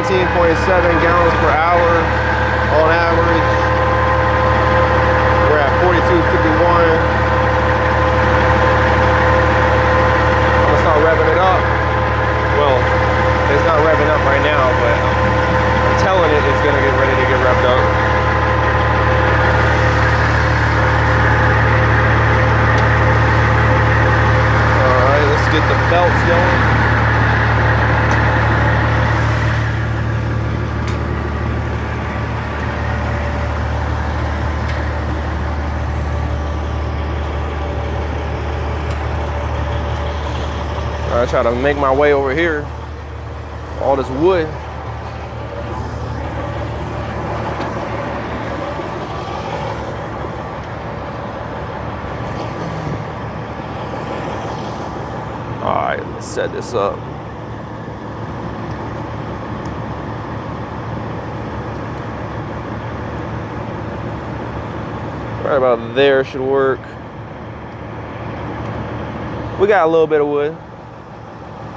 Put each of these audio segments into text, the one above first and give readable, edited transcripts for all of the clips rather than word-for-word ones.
gallons per hour on average. We're at 42.51. I'm gonna start revving it up. Well, it's not revving up right now, but I'm telling it it's gonna get ready to get revved up. All right, let's get the belts going. I try to make my way over here. All this wood. All right, let's set this up. Right about there should work. We got a little bit of wood.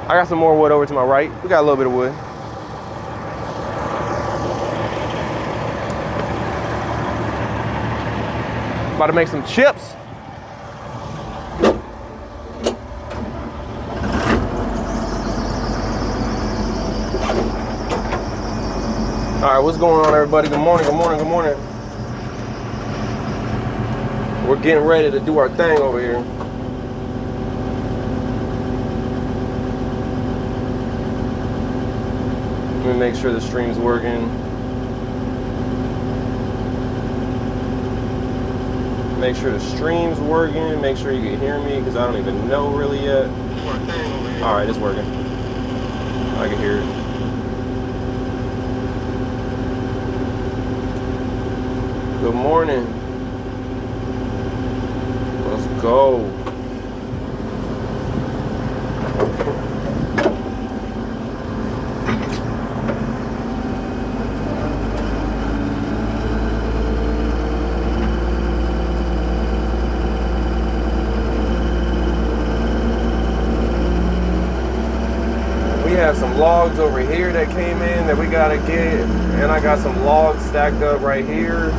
I got some more wood over to my right. We got a little bit of wood. About to make some chips. All right, what's going on, everybody? Good morning, good morning, good morning. We're getting ready to do our thing over here. Let me make sure the stream's working. Make sure the stream's working. Make sure you can hear me, because I don't even know really yet. All right, it's working. I can hear it. Good morning. Let's go. Have some logs over here that came in that we gotta get, and I got some logs stacked up right here,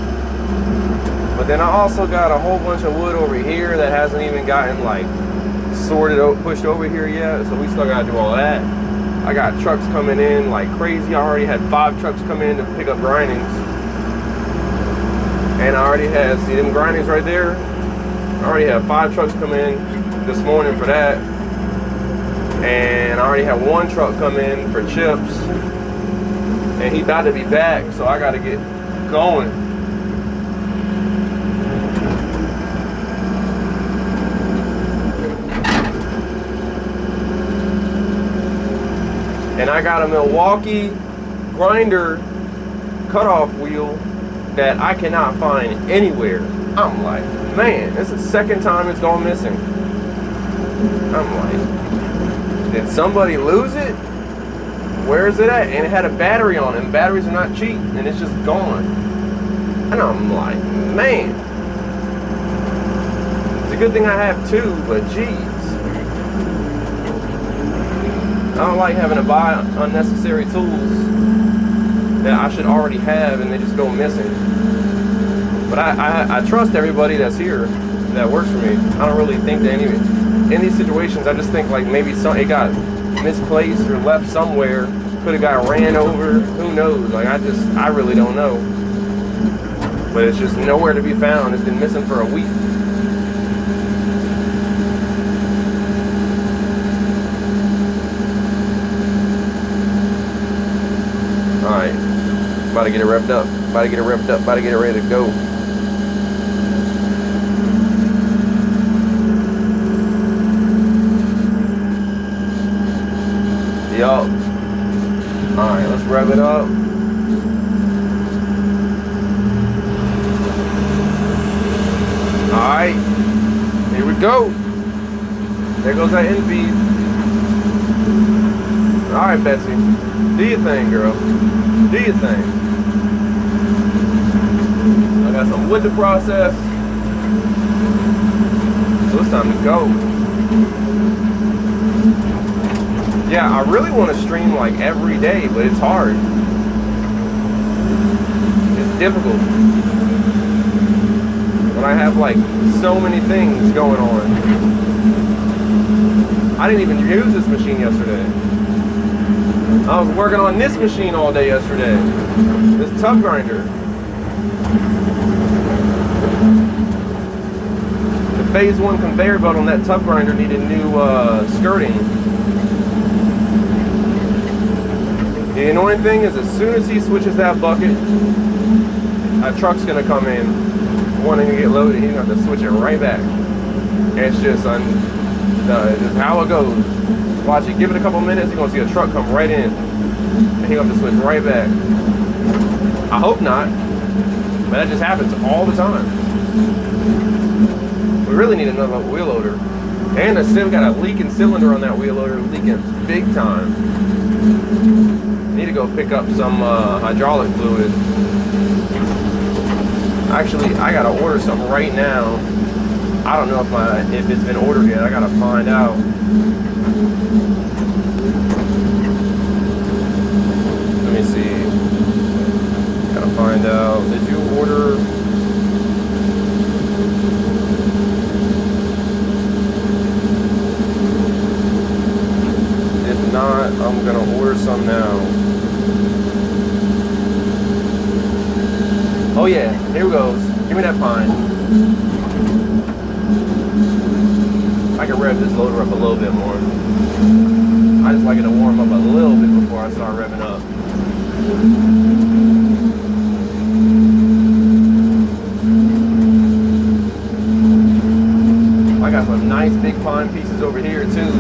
but then I also got a whole bunch of wood over here that hasn't even gotten like sorted out, pushed over here yet, so we still gotta do all that. I got trucks coming in like crazy. I already had 5 trucks come in to pick up grindings, and I already had, see them grindings right there, I already had 5 trucks come in this morning for that. And I already had 1 truck come in for chips, and he about to be back, so I gotta get going. And I got a Milwaukee grinder cutoff wheel that I cannot find anywhere. I'm like, man, this is the 2nd time it's gone missing. I'm like, did somebody lose it? Where is it at? And it had a battery on it, and batteries are not cheap, and it's just gone. And I'm like, man. It's a good thing I have 2, but geez. I don't like having to buy unnecessary tools that I should already have, and they just go missing. But I trust everybody that's here that works for me. I don't really think that in these situations, I just think like maybe it got misplaced or left somewhere. Could have got ran over. Who knows? Like I really don't know. But it's just nowhere to be found. It's been missing for a week. All right, about to get it revved up. About to get it revved up. About to get it ready to go. Yup. Alright, let's rev it up. Alright. Here we go. There goes that in feed. Alright, Betsy. Do your thing, girl. Do your thing. I got some wood to process. So it's time to go. Yeah, I really want to stream like every day, but it's hard. difficult when I have like so many things going on. I didn't even use this machine yesterday. I was working on this machine all day yesterday. This tub grinder. The phase 1 conveyor belt on that tub grinder needed new skirting. The annoying thing is, as soon as he switches that bucket, a truck's gonna come in wanting to get loaded. He's gonna have to switch it right back. And it's just just how it goes. Watch it, give it a couple minutes, you're gonna see a truck come right in, and he'll have to switch right back. I hope not, but that just happens all the time. We really need another wheel loader. And we got a leaking cylinder on that wheel loader, leaking big time. Need to go pick up some hydraulic fluid. Actually, I gotta order some right now. I don't know if it's been ordered yet. I gotta find out. Let me see. Gotta find out. Did you order? If not, I'm gonna order some now. Oh yeah, here it goes. Give me that pine. I can rev this loader up a little bit more. I just like it to warm up a little bit before I start revving up. I got some nice big pine pieces over here too.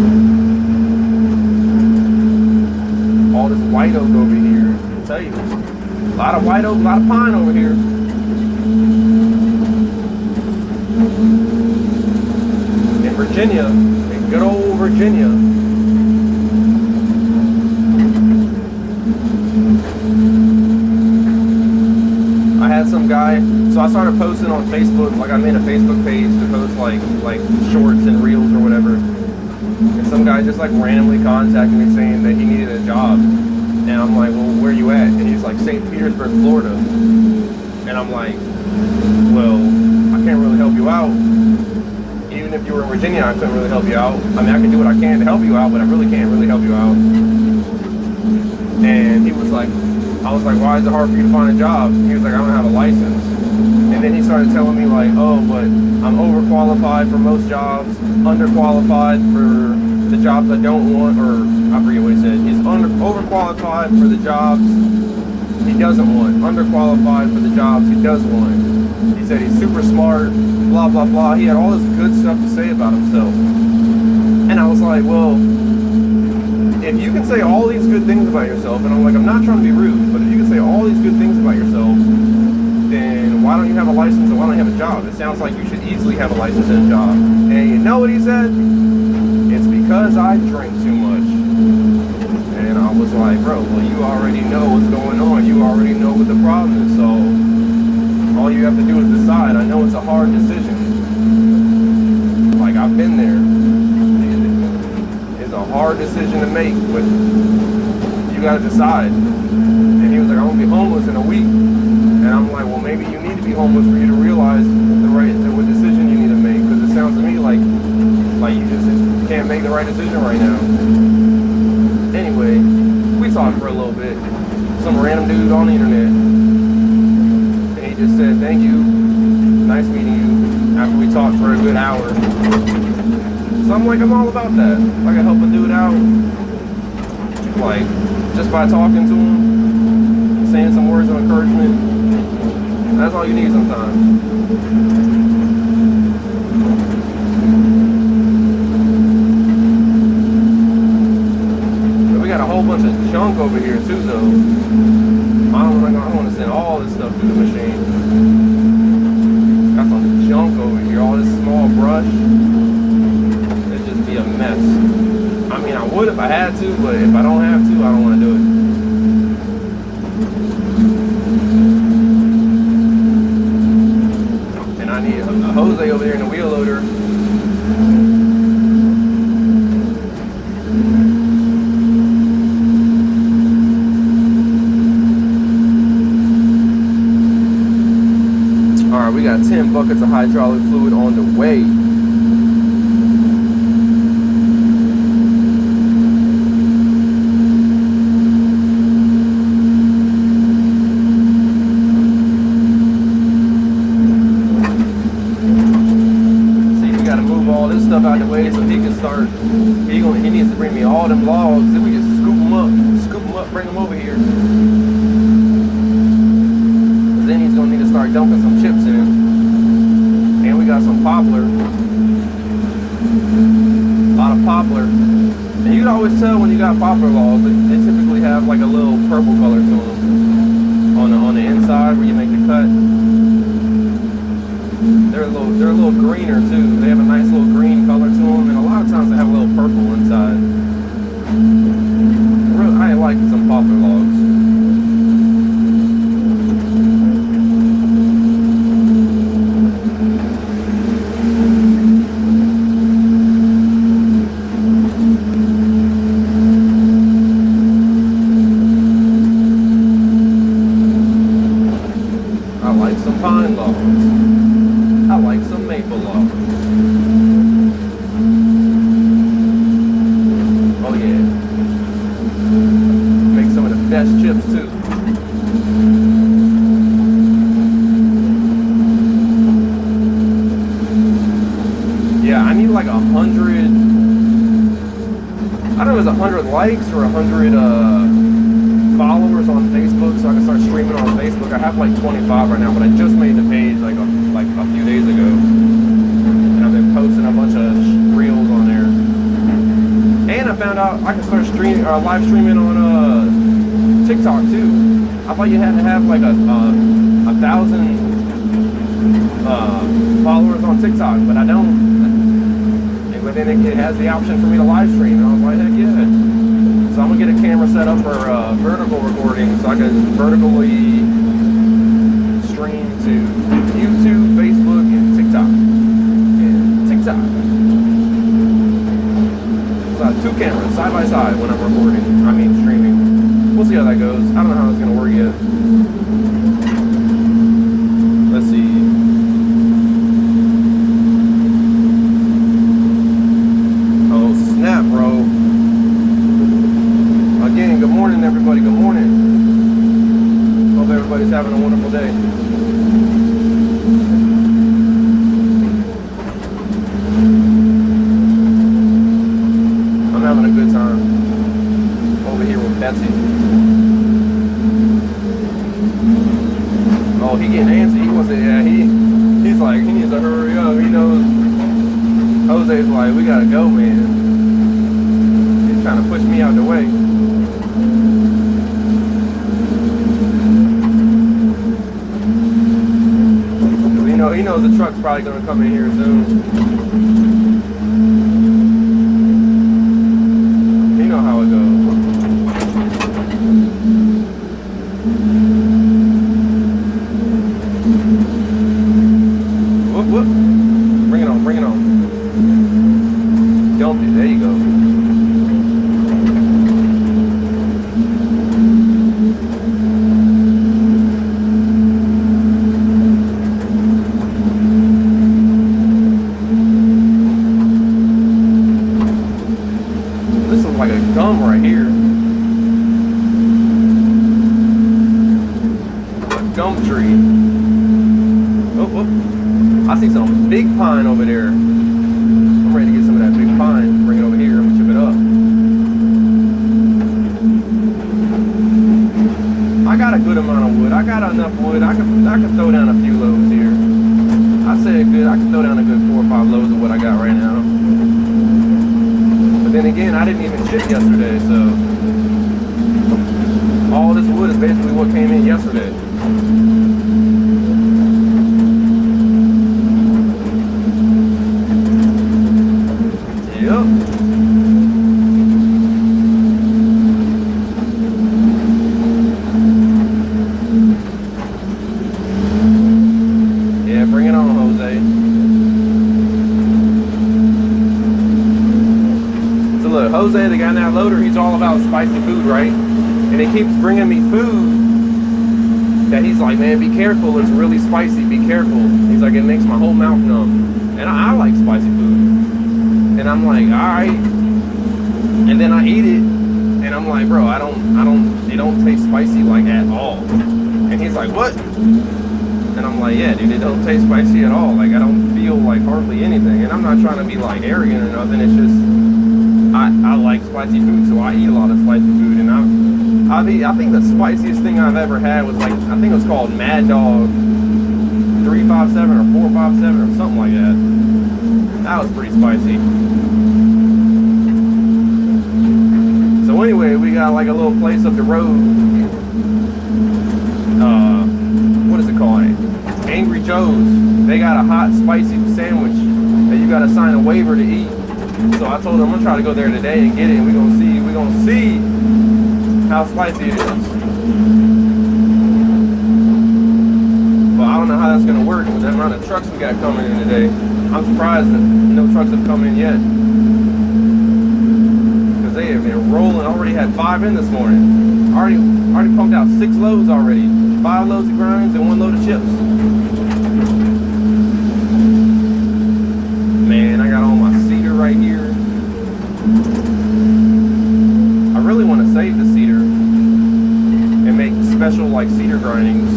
All this white oak over here. I'll tell you. A lot of white oak, a lot of pine over here. In Virginia, in good old Virginia. I had some guy, so I started posting on Facebook, like I made a Facebook page to post like shorts and reels or whatever. And some guy just like randomly contacted me saying that he needed a job. And I'm like, well, where you at? And he's like, St. Petersburg, Florida. And I'm like, well, I can't really help you out. Even if you were in Virginia, I couldn't really help you out. I mean, I can do what I can to help you out, but I really can't really help you out. And he was like, I was like, why is it hard for you to find a job? He was like, I don't have a license. And then he started telling me like, oh, but I'm overqualified for most jobs, underqualified for the jobs I don't want, or I forget what he said. He's overqualified for the jobs he doesn't want, underqualified for the jobs he does want. He said he's super smart, blah, blah, blah. He had all this good stuff to say about himself. And I was like, well, if you can say all these good things about yourself, and I'm like, I'm not trying to be rude, but if you can say all these good things about yourself, then why don't you have a license and why don't you have a job? It sounds like you should easily have a license and a job. And you know what he said? It's because I drink too much. And I was like, bro, well, you already know what's going on. You already know what the problem is. So all you have to do is decide. I know it's a hard decision. Like, I've been there. It's a hard decision to make, but you got to decide. And he was like, I'm going to be homeless in a week. And I'm like, well, maybe you need to be homeless for you to realize what decision you need to make. Because it sounds to me like you just can't make the right decision right now. Anyway, we talked for a little bit. Some random dude on the internet. And he just said, thank you. Nice meeting you. After we talked for a good hour. So I'm like, I'm all about that. If I can help a dude out, like, just by talking to him, saying some words of encouragement, that's all you need sometimes. But we got a whole bunch of junk over here too, though. I don't want to send all this stuff through the machine. Got some junk over here, all this small brush. It'd just be a mess. I mean, I would if I had to, but if I don't have to, I don't want to do it. And I need a Jose over there in the wheel loader. buckets of hydraulic fluid on the way. Stuff out the way so he can start. He needs to bring me all them logs. Then we can scoop them up, bring them over here. Then he's gonna need to start dumping some chips in. And we got some poplar. A lot of poplar. And you can always tell when you got poplar logs. They typically have like a little purple color to them on the inside where you make the cut. They're a little greener too. They have a nice little green color to them, and a lot of times they have a little purple inside. I like some poplar logs. I like some pine logs. I like some maple logs. Oh yeah. Make some of the best chips too. Yeah, I need like 100. I don't know if it's 100 likes or 100 followers on Facebook so I can start streaming on Facebook. I have like 25 right now, but I just made the page like a few days ago, and I've been posting a bunch of reels on there. And I found out I can start live streaming on TikTok too. I thought you had to have like a 1,000 followers on TikTok, but I don't. But then it has the option for me to live stream, and I was like, heck yeah. So I'm gonna get a camera set up for vertical recording, so I can vertically stream to YouTube, Facebook, and TikTok. So I have 2 cameras side by side when I'm recording. Streaming. We'll see how that goes. I don't know how it's gonna work yet. Let's see. Oh snap, bro. Again, good morning, everybody. Good morning. Hope everybody's having a wonderful day. I'm having a good time over here with Betsy. Oh, he getting antsy. He wants to, he's like, he needs to hurry up. He knows. Jose's like, we gotta go, man. He's trying to push me out the way. He knows the truck's probably going to come in here soon. You know how it goes. Whoop, whoop. Bring it on, bring it on. Dump it, there you go. Gum right here. A gum tree. Oh, oh. I see some big pine over there. I'm ready to get some of that big pine. Bring it over here. I'm gonna chip it up. I got a good amount of wood. I got enough wood. I can throw down a few loads here. I said good. I can throw down a good 4 or 5 loads of what I got right now. Then again, I didn't even ship yesterday, so all this wood is basically what came in yesterday. Yep. Yeah, bring it on, Jose. Look, Jose, the guy in that loader, he's all about spicy food, right? And he keeps bringing me food that he's like, man, be careful, it's really spicy, be careful. He's like, it makes my whole mouth numb. And I like spicy food. And I'm like, all right. And then I eat it, and I'm like, bro, it don't taste spicy like at all. And he's like, what? And I'm like, yeah, dude, it don't taste spicy at all. Like, I don't feel like hardly anything. And I'm not trying to be like arrogant or nothing. It's just, I like spicy food, so I eat a lot of spicy food. And I think the spiciest thing I've ever had was like, I think it was called Mad Dog 357 or 457 or something like that. That was pretty spicy. So anyway, we got like a little place up the road. What is it called? Angry Joe's. They got a hot spicy sandwich that you gotta sign a waiver to eat. So I told them I'm gonna try to go there today and get it, and we're gonna see how spicy it is. But I don't know how that's gonna work with the amount of trucks we got coming in today. I'm surprised that no trucks have come in yet. Because they have been rolling. Already had 5 in this morning. Already pumped out 6 loads already. 5 loads of grinds and 1 load of chips. Man, I got all my cedar right here. I really want to save the cedar and make special like cedar grindings.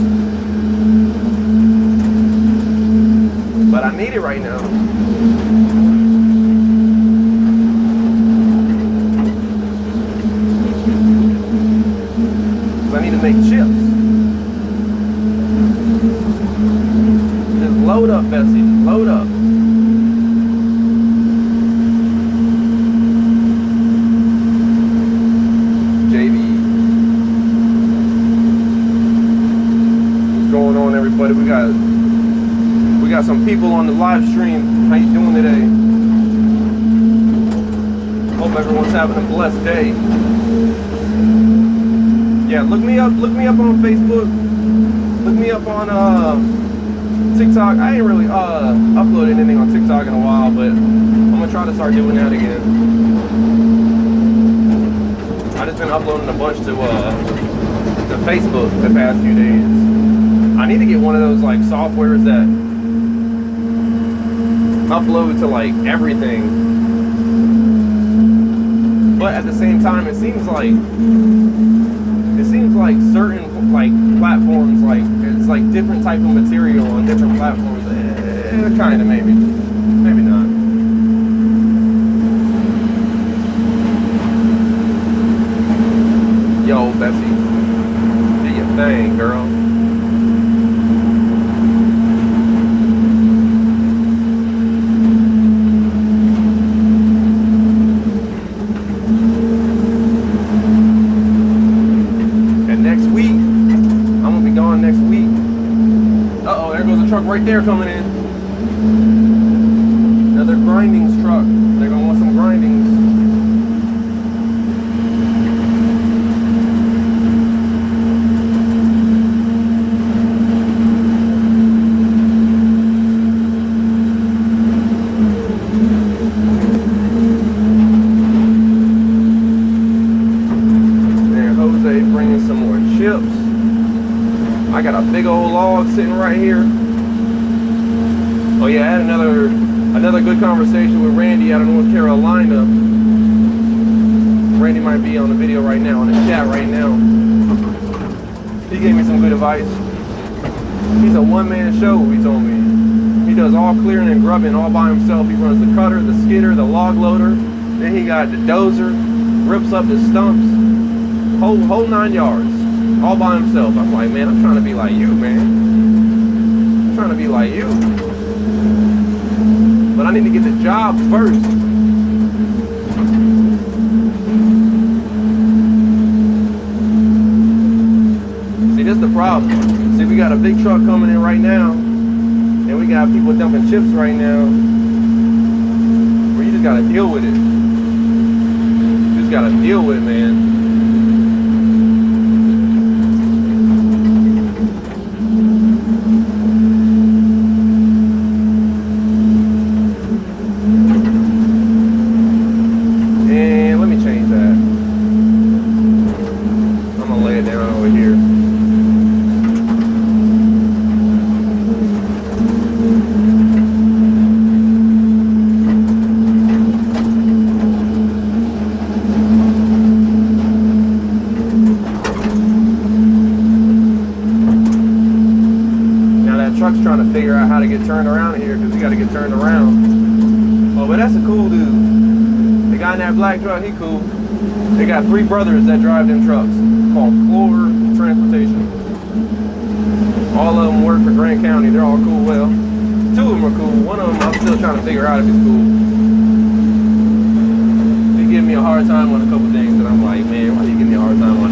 But I need it right now. Because I need to make chips. Just load up, Bessie. Load up. JB. What's going on, everybody? We got some people on the live stream. How you doing today? Hope everyone's having a blessed day. Yeah, look me up on Facebook. Look me up on TikTok. I ain't really uploaded anything on TikTok in a while, but I'm gonna try to start doing that again. I just been uploading a bunch to Facebook the past few days. I need to get one of those like softwares that upload to like everything, but at the same time, it seems like certain like platforms, like it's like different type of material on different platforms. Kind of, maybe not. Yo, Bessie, do your thing, girl. Right there coming in. Another grindings truck. They're gonna want some grindings. There, Jose bringing some more chips. I got a big old log sitting right here. Oh yeah, I had another good conversation with Randy out of North Carolina. Randy might be on the video right now, on the chat right now. He gave me some good advice. He's a one-man show, he told me. He does all clearing and grubbing all by himself. He runs the cutter, the skidder, the log loader. Then he got the dozer, rips up the stumps. Whole 9 yards, all by himself. I'm like, man, I'm trying to be like you, man. I'm trying to be like you. But I need to get the job first. See, this is the problem. See, we got a big truck coming in right now, and we got people dumping chips right now, where you just gotta deal with it. You just gotta deal with it, man. The guy in that black truck, he cool. They got 3 brothers that drive them trucks called Clover Transportation. All of them work for Grant County. They're all cool. Well, 2 of them are cool. One of them, I'm still trying to figure out if he's cool. He gave me a hard time on a couple things, and I'm like, man, why do you give me a hard time on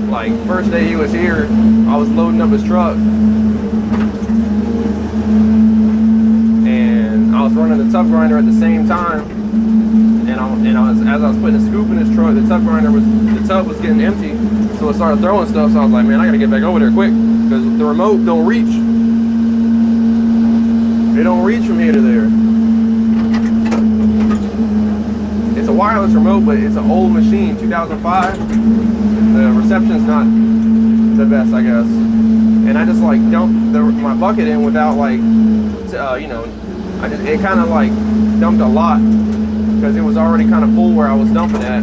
that? Like, first day he was here, I was loading up his truck. And I was running the tub grinder at the same time. And as I was putting a scoop in his truck, the tub was getting empty. So it started throwing stuff, so I was like, man, I gotta get back over there quick, because the remote don't reach. It don't reach from here to there. It's a wireless remote, but it's an old machine, 2005. The reception's not the best, I guess. And I just like dumped my bucket in without like, you know, it kind of like dumped a lot, because it was already kind of full where I was dumping at.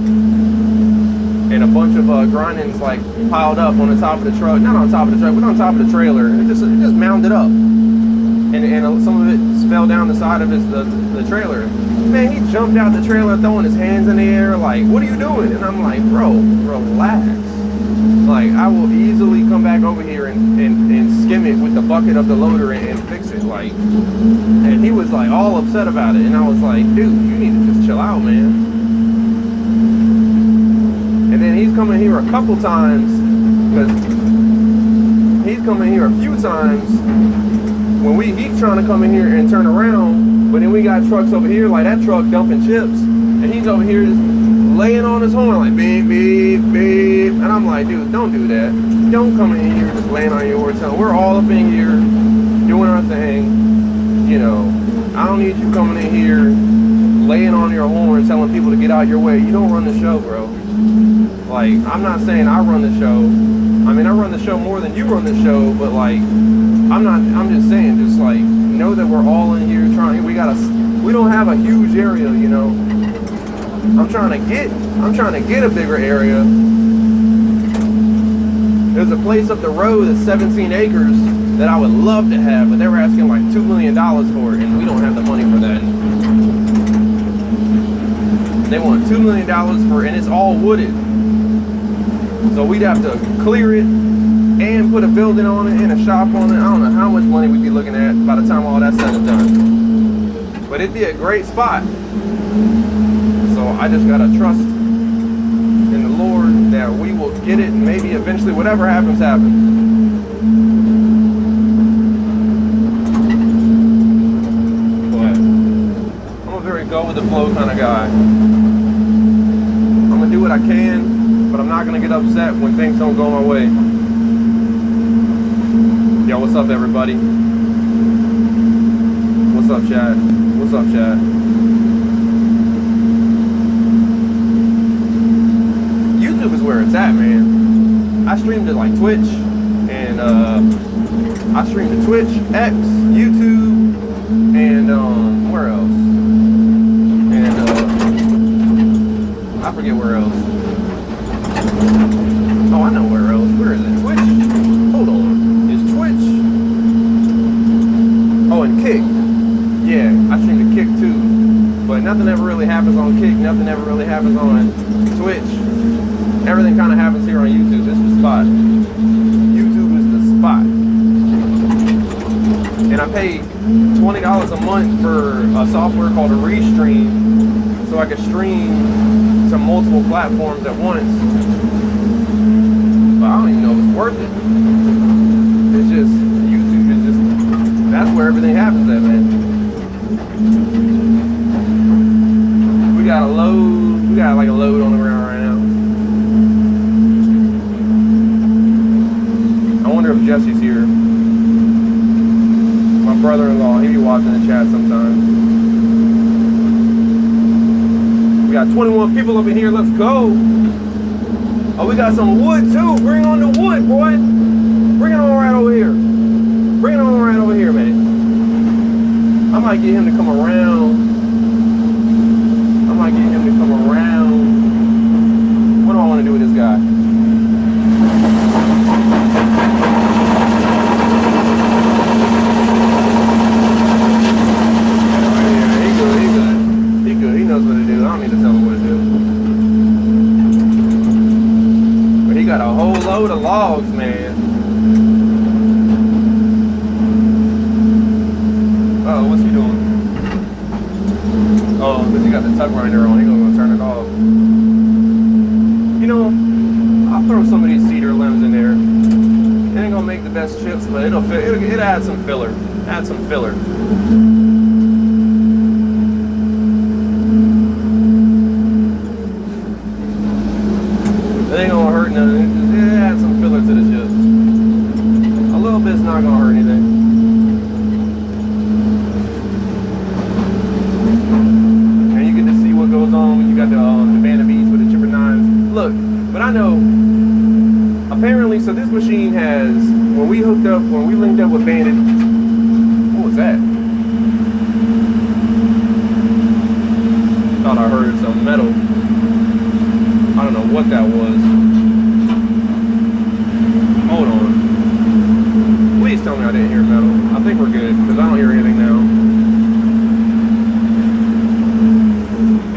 And a bunch of grindings like piled up on the top of the truck. Not on top of the truck, but on top of the trailer. It just mounded up. And some of it fell down the side of the trailer. Man, he jumped out the trailer throwing his hands in the air like, what are you doing? And I'm like, bro, relax. Like, I will easily come back over here and skim it with the bucket of the loader and fix it. Like, and he was like all upset about it. And I was like, dude, you need to just chill out, man. And then he's coming here a couple times, because he's coming here a few times when he's trying to come in here and turn around, but then we got trucks over here, like that truck dumping chips, and he's over here just laying on his horn like beep, beep, beep. And I'm like, dude, don't do that. Don't come in here just laying on your horn. We're all up in here doing our thing. You know, I don't need you coming in here laying on your horn telling people to get out your way. You don't run the show, bro. Like, I'm not saying I run the show. I mean, I run the show more than you run the show, but like, I'm just saying, just like, know that we're all in here trying. We don't have a huge area, you know. I'm trying to get a bigger area. There's a place up the road that's 17 acres that I would love to have, but they were asking like $2 million for it, and we don't have the money for that. They want $2 million for it, and it's all wooded. So we'd have to clear it and put a building on it and a shop on it. I don't know how much money we'd be looking at by the time all that's said and done. But it'd be a great spot. So I just gotta trust in the Lord that we will get it, and maybe eventually whatever happens, happens. But I'm a very go with the flow kind of guy. I'm gonna do what I can, but I'm not gonna get upset when things don't go my way. Yo, what's up, everybody? What's up, chat? What's up, chat? YouTube is where it's at, man. I streamed to like Twitch, and I streamed to Twitch, X, YouTube, and where else? And I forget where else. Oh, I know where else. Where is it? Twitch? Hold on. It's Twitch. Oh, and Kick. Yeah, I stream to Kick too. But nothing ever really happens on Kick. Nothing ever really happens on Twitch. Everything kind of happens here on YouTube. This is the spot. YouTube is the spot. And I pay $20 a month for a software called a Restream, so I can stream to multiple platforms at once. But I don't even know if it's worth it. It's just, YouTube is just, that's where everything happens at, man. We got like a load on the ground right now. I wonder if Jesse's here. My brother-in-law, he be watching the chat sometimes. We got 21 people up in here, let's go. Oh, we got some wood too. Bring on the wood, boy. Bring it on right over here. Bring it on right over here, man. I might get him to come around. What do I want to do with this guy? Yeah, right. tug grinder on, he's gonna turn it off. You know, I'll throw some of these cedar limbs in there. It ain't gonna make the best chips, but it'll add some filler. Add some filler. It ain't gonna hurt nothing. It adds some filler to the chips. A little bit's not gonna hurt anything. And you get to see what goes on when you got the Band of Beats with the chipper knives. Look, but I know. Apparently, so this machine has, when we linked up with Bandit, what was that? Thought I heard some metal. I don't know what that was. Hold on. Please tell me I didn't hear metal. I think we're good, because I don't hear anything now.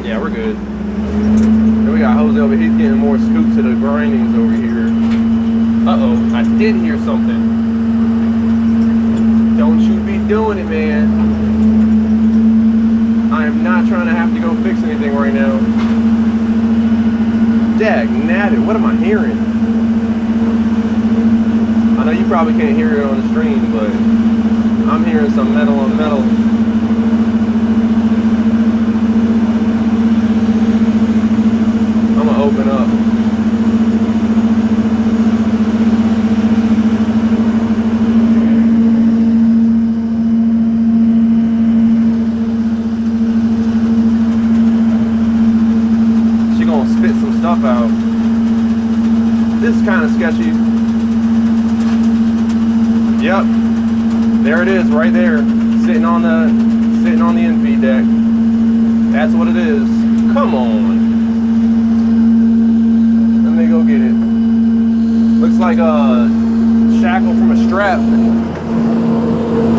Yeah, we're good. Then we got Jose over here, he's getting more scoops of the grindings over here. Uh-oh, I did hear something. Don't you be doing it, man. I am not trying to have to go fix anything right now. Dag-nabbit, what am I hearing? I know you probably can't hear it on the stream, but I'm hearing some metal on metal. I'm gonna open up. Out. This is kind of sketchy. Yep, there it is, right there, sitting on the infeed deck. That's what it is. Come on, let me go get it. Looks like a shackle from a strap.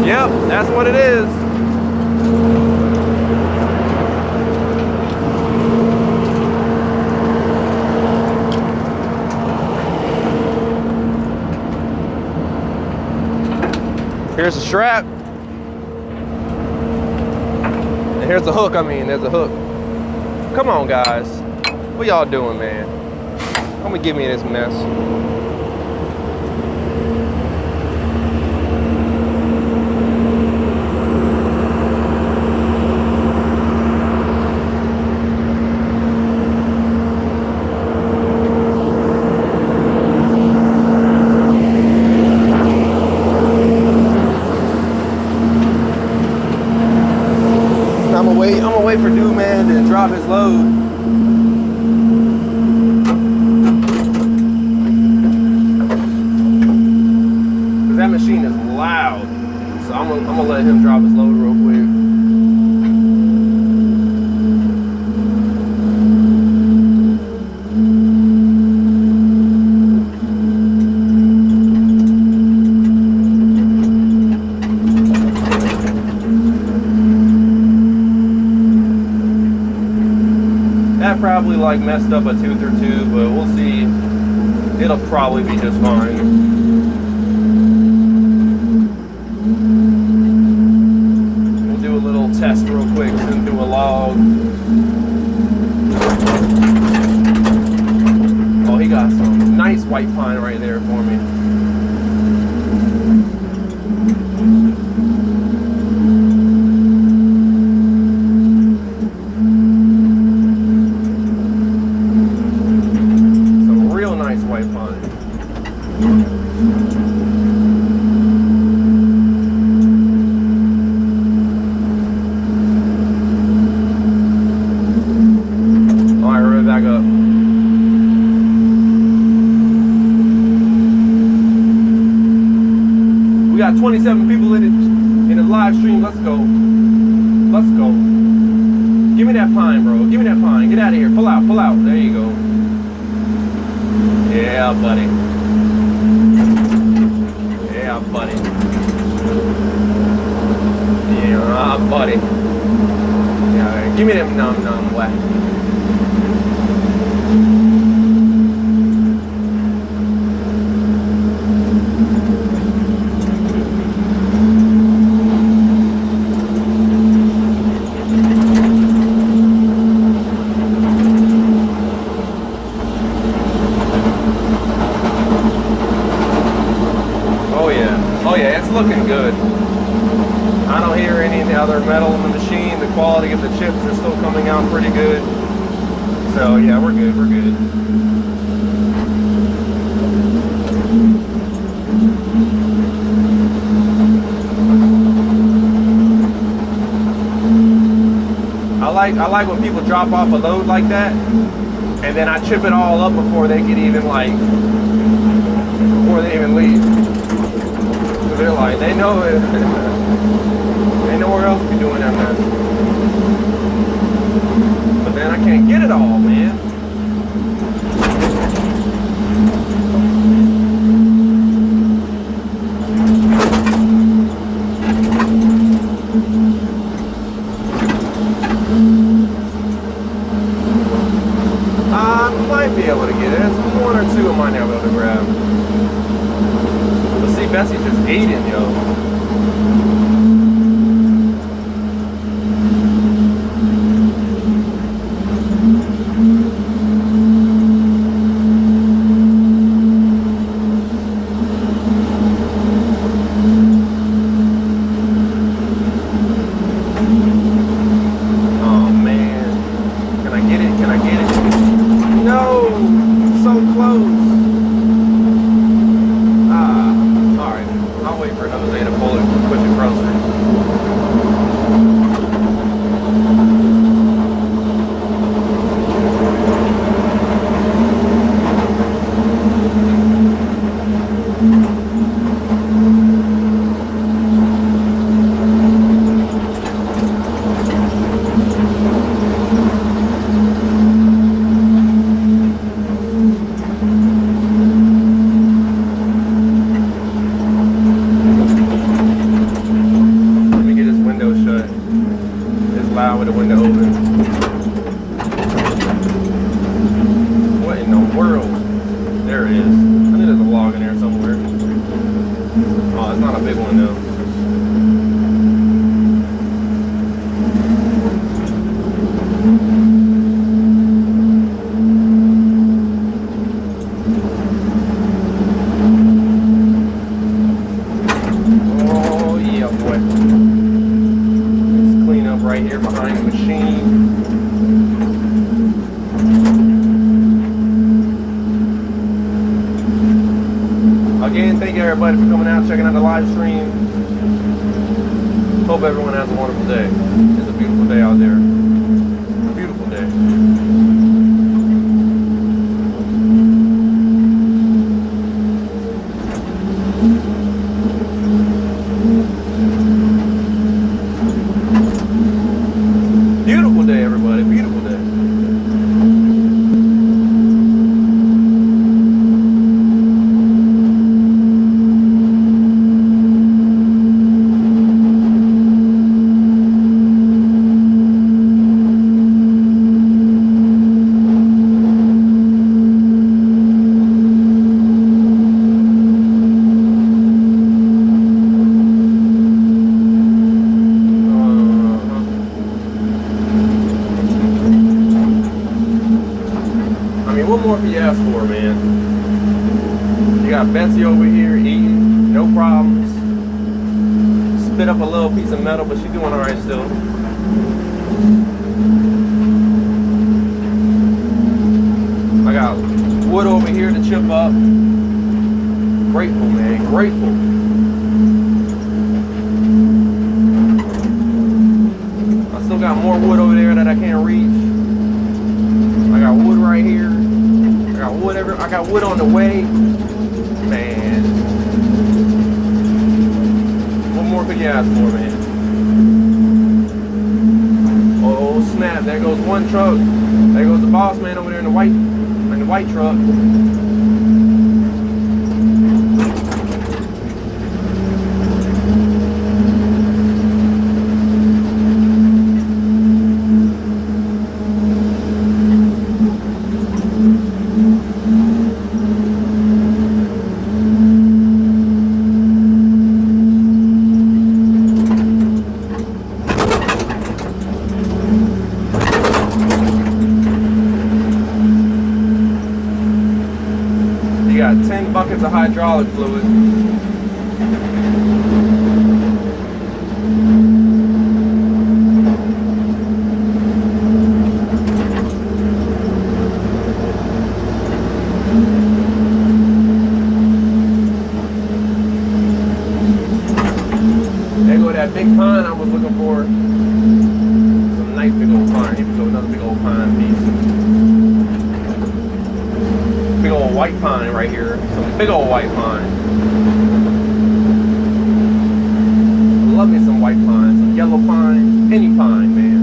Yep, that's what it is. Here's the strap. And here's the hook, there's a hook. Come on, guys. What y'all doing, man? Come and get me in this mess. I'm gonna wait for Dude Man to drop his load. Cause that machine is loud. So I'm gonna let him drop his load real quick. Probably like messed up a tooth or two, but we'll see. It'll probably be just fine. We'll do a little test real quick, send through a log. Oh, he got some nice white pine right there for me. We got 27 people in the live stream. Let's go. Let's go. Give me that pine, bro. Give me that pine. Get out of here. Pull out. Pull out. There you go. Yeah, buddy. Yeah, buddy. Yeah, buddy. Yeah, give me them num whack. other metal in the machine. The quality of the chips are still coming out pretty good. So yeah, we're good, we're good. I like when people drop off a load like that, and then I chip it all up before they get even before they even leave. So they're like, they know it. Ain't nowhere else to be doing that mess. But then I can't get it all, man. Be able to get it. There's one or two I might not be able to grab. But see, Betsy just ate it, yo. Oh man. Can I get it? Can I get it? No! So close! Alright. I'll wait for another day to pull it and push it closer. With the window open. What in the world? There it is. I think there's a log in there somewhere. Oh, it's not a big one though. Oh yeah, boy. Right here behind the machine. Again, thank you everybody for coming out, checking out the live stream. Hope everyone has a wonderful day. It's a beautiful day out there. A beautiful day. Beautiful day, everybody. Beautiful day. What more can you ask for, man? You got Betsy over here eating, no problems. Spit up a little piece of metal, but she's doing alright still. I got wood over here to chip up. Grateful, man, grateful. I still got more wood over there that I can't reach. I got wood right here. I got wood on the way. Man. What more could you ask for, man? Oh snap, there goes one truck. There goes the boss man over there in the white truck. got 10 buckets of hydraulic fluid. Some nice big old pine. Here we go, another big old pine piece. Big old white pine right here. Some big old white pine. I love me some white pine, some yellow pine, any pine, man.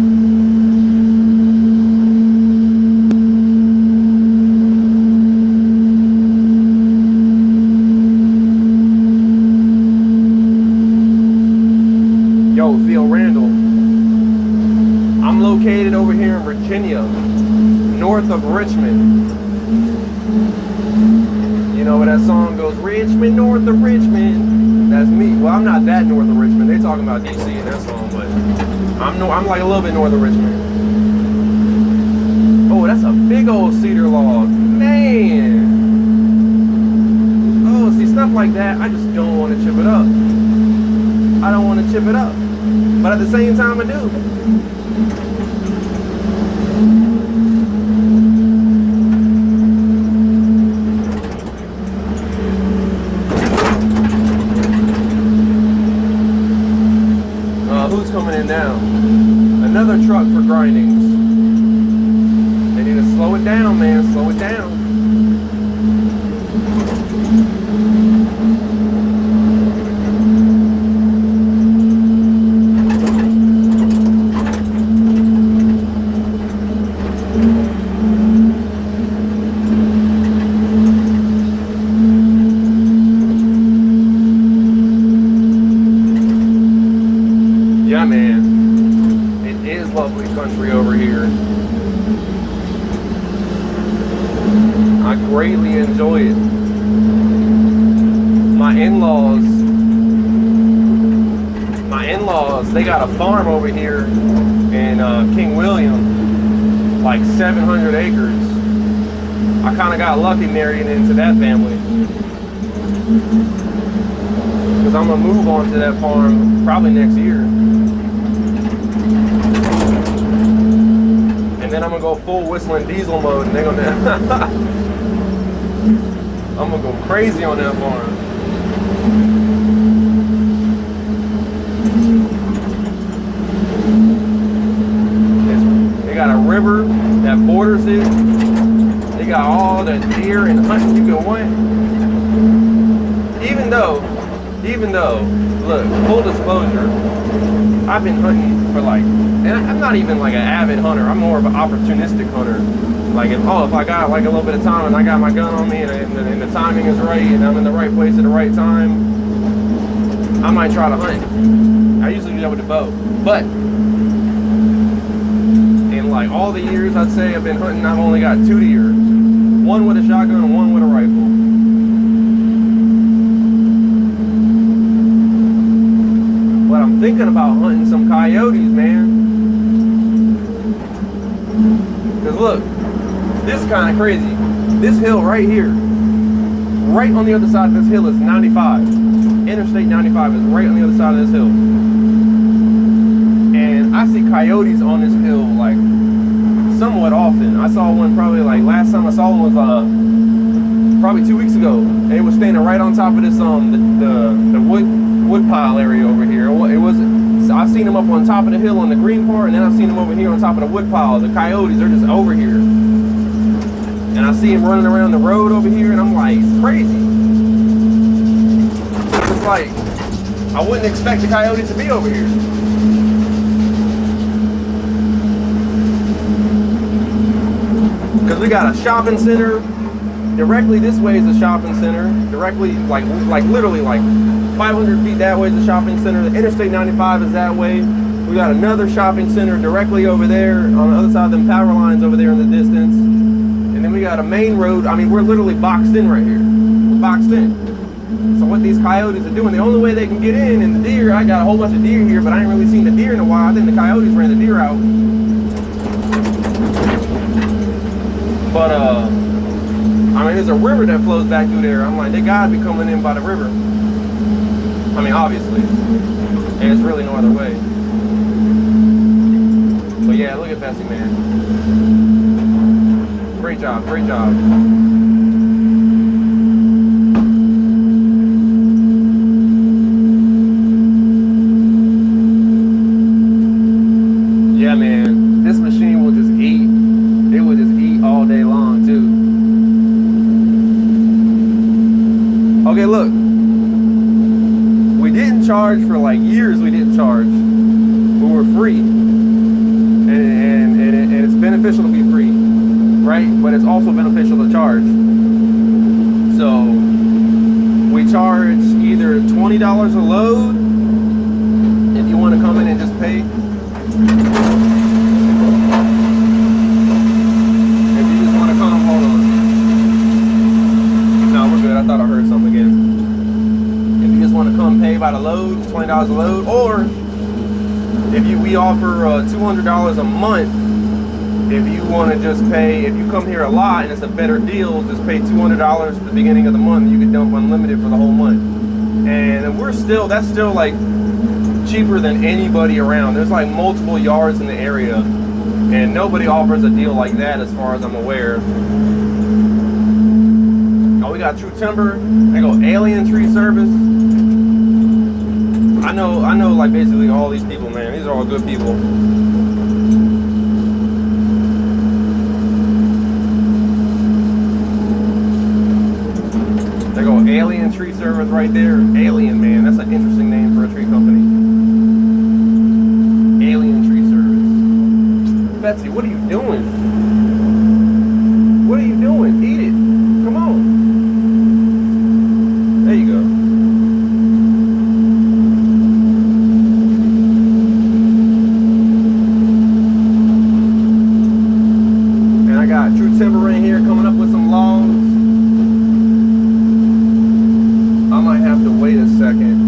Yo, Phil Randall. I'm located over here in Virginia, north of Richmond. You know where that song goes, Richmond, north of Richmond. That's me. Well, I'm not that north of Richmond. They talking about DC in that song, but I'm like a little bit north of Richmond. Oh, that's a big old cedar log, man. Oh, see, stuff like that, I just don't want to chip it up. I don't want to chip it up, but at the same time, I do. Who's coming in now? Another truck for grindings. They need to slow it down, man. Slow it down. Yeah, man, it is lovely country over here. I greatly enjoy it. My in-laws, they got a farm over here in King William, like 700 acres. I kind of got lucky marrying into that family. Because I'm going to move on to that farm probably next year. And then I'm gonna go full whistling diesel mode, and they're gonna I'm gonna go crazy on that farm. They got a river that borders it. They got all the deer and hunting you can want. Even though, look, full disclosure, I've been hunting for like, and I'm not even like an avid hunter. I'm more of an opportunistic hunter. Like if I got like a little bit of time and I got my gun on me and the timing is right and I'm in the right place at the right time, I might try to hunt. I usually do that with the bow. But in like all the years I'd say I've been hunting, I've only got 2 deer. One with a shotgun and one with a rifle. But I'm thinking about hunting some coyotes, man. Cause look, this is kind of crazy. This hill right here, right on the other side of this hill is 95. Interstate 95 is right on the other side of this hill. And I see coyotes on this hill like somewhat often. I saw one probably like last time I saw one was probably 2 weeks ago. It was standing right on top of this the wood pile area over here. I've seen them up on top of the hill on the green part, and then I've seen them over here on top of the wood pile. The coyotes, they're just over here. And I see them running around the road over here, and I'm like, it's crazy. It's like, I wouldn't expect the coyotes to be over here. Because we got a shopping center. Directly this way is a shopping center. Directly, like literally like 500 feet that way is the shopping center. The Interstate 95 is that way. We got another shopping center directly over there on the other side of them power lines over there in the distance. And then we got a main road. I mean, we're literally boxed in right here. We're boxed in. So what these coyotes are doing, the only way they can get in, and the deer, I got a whole bunch of deer here, but I ain't really seen the deer in a while. I think the coyotes ran the deer out. But, I mean, there's a river that flows back through there. I'm like, they gotta be coming in by the river. I mean, obviously. And it's really no other way. But yeah, look at Bessie, man. Great job, great job. charge for like years. We didn't charge. We were free, and it's beneficial to be free, right? But it's also beneficial to charge. So we charge either $20 a load if you want to come in and just pay. If you just want to come, hold on. No, we're good. I thought I heard something again. If you just want to come pay by the load, it's $20 a load, or if we offer $200 a month. If you want to just pay, if you come here a lot and it's a better deal, just pay $200 at the beginning of the month. You can dump unlimited for the whole month. And that's still like cheaper than anybody around. There's like multiple yards in the area, and nobody offers a deal like that as far as I'm aware. Oh, we got True Timber. They go Alien Tree Service. I know like basically all these people, man. These are all good people. They go Alien Tree Service right there. Alien, man. That's an interesting name for a tree company. Alien Tree Service. Betsy, what are you doing? What are you doing? Eat it. Come on. There you go. And I got True Timber in here coming up with some logs. I might have to wait a second.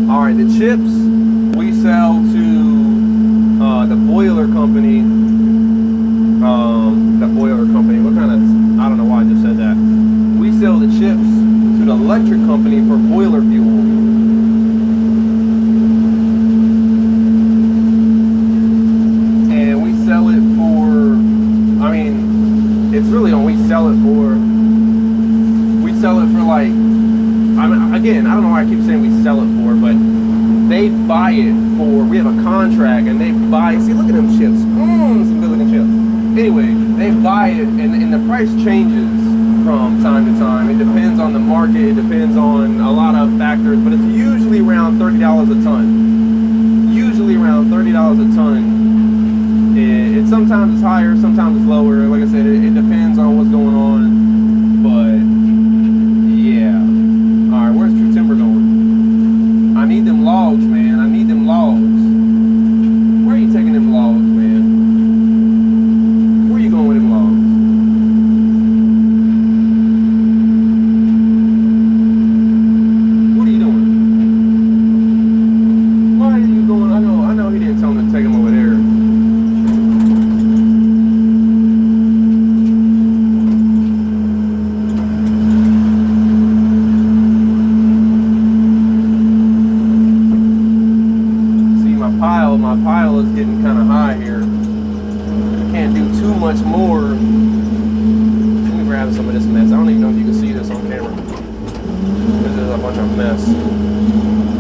Alright, the chips we sell to the boiler company. What kind of, I don't know why I just said that. We sell the chips to the electric company for boiler fuel. We sell it for like, again, I don't know why I keep saying we sell it for, but they buy it for, we have a contract and they buy, see, look at them chips, some good looking chips. Anyway, they buy it and the price changes from time to time. It depends on the market, it depends on a lot of factors, but it's usually around $30 a ton. Usually around $30 a ton. It sometimes it's higher, sometimes it's lower. Like I said, it depends on what's going on. But yeah. Alright, where's True Timber going? I need them logs, man. I need them logs. Where are you taking them logs, man? Where are you going with them logs? What are you doing? Why are you going? I know he didn't tell me to take them over there. My pile is getting kind of high here. Can't do too much more. Let me grab some of this mess. I don't even know if you can see this on camera. This is a bunch of mess.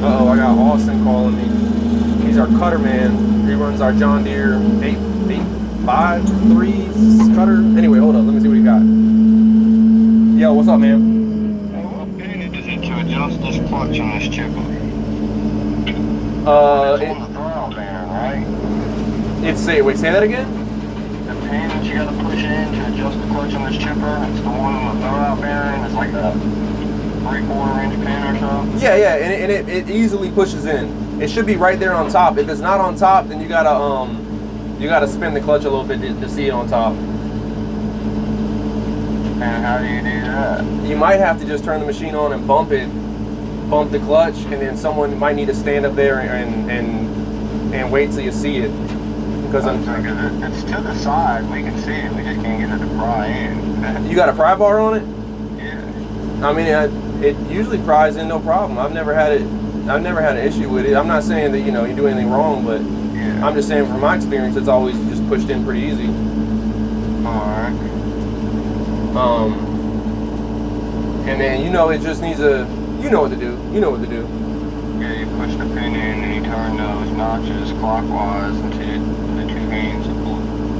Uh-oh, I got Austin calling me. He's our cutter man. He runs our John Deere 853 cutter. Anyway, hold up. Let me see what he got. Yo, what's up, man? What pin is it to adjust this clutch on this chipper? Wait, say that again? The pin that you gotta push in to adjust the clutch on this chipper, it's the one on the throwout bearing. It's like a 3/4 inch pin or so. Yeah, and it easily pushes in. It should be right there on top. If it's not on top, then you gotta spin the clutch a little bit to see it on top. And how do you do that? You might have to just turn the machine on and bump the clutch, and then someone might need to stand up there and wait till you see it. Because it's to the side, we can see it. We just can't get it to pry in. You got a pry bar on it? Yeah. I mean, it usually pries in no problem. I've never had an issue with it. I'm not saying that you do anything wrong, but yeah. I'm just saying from my experience, it's always just pushed in pretty easy. All right. And then it just needs what to do. You know what to do. Yeah, you push the pin in and you turn those notches clockwise into the two hands.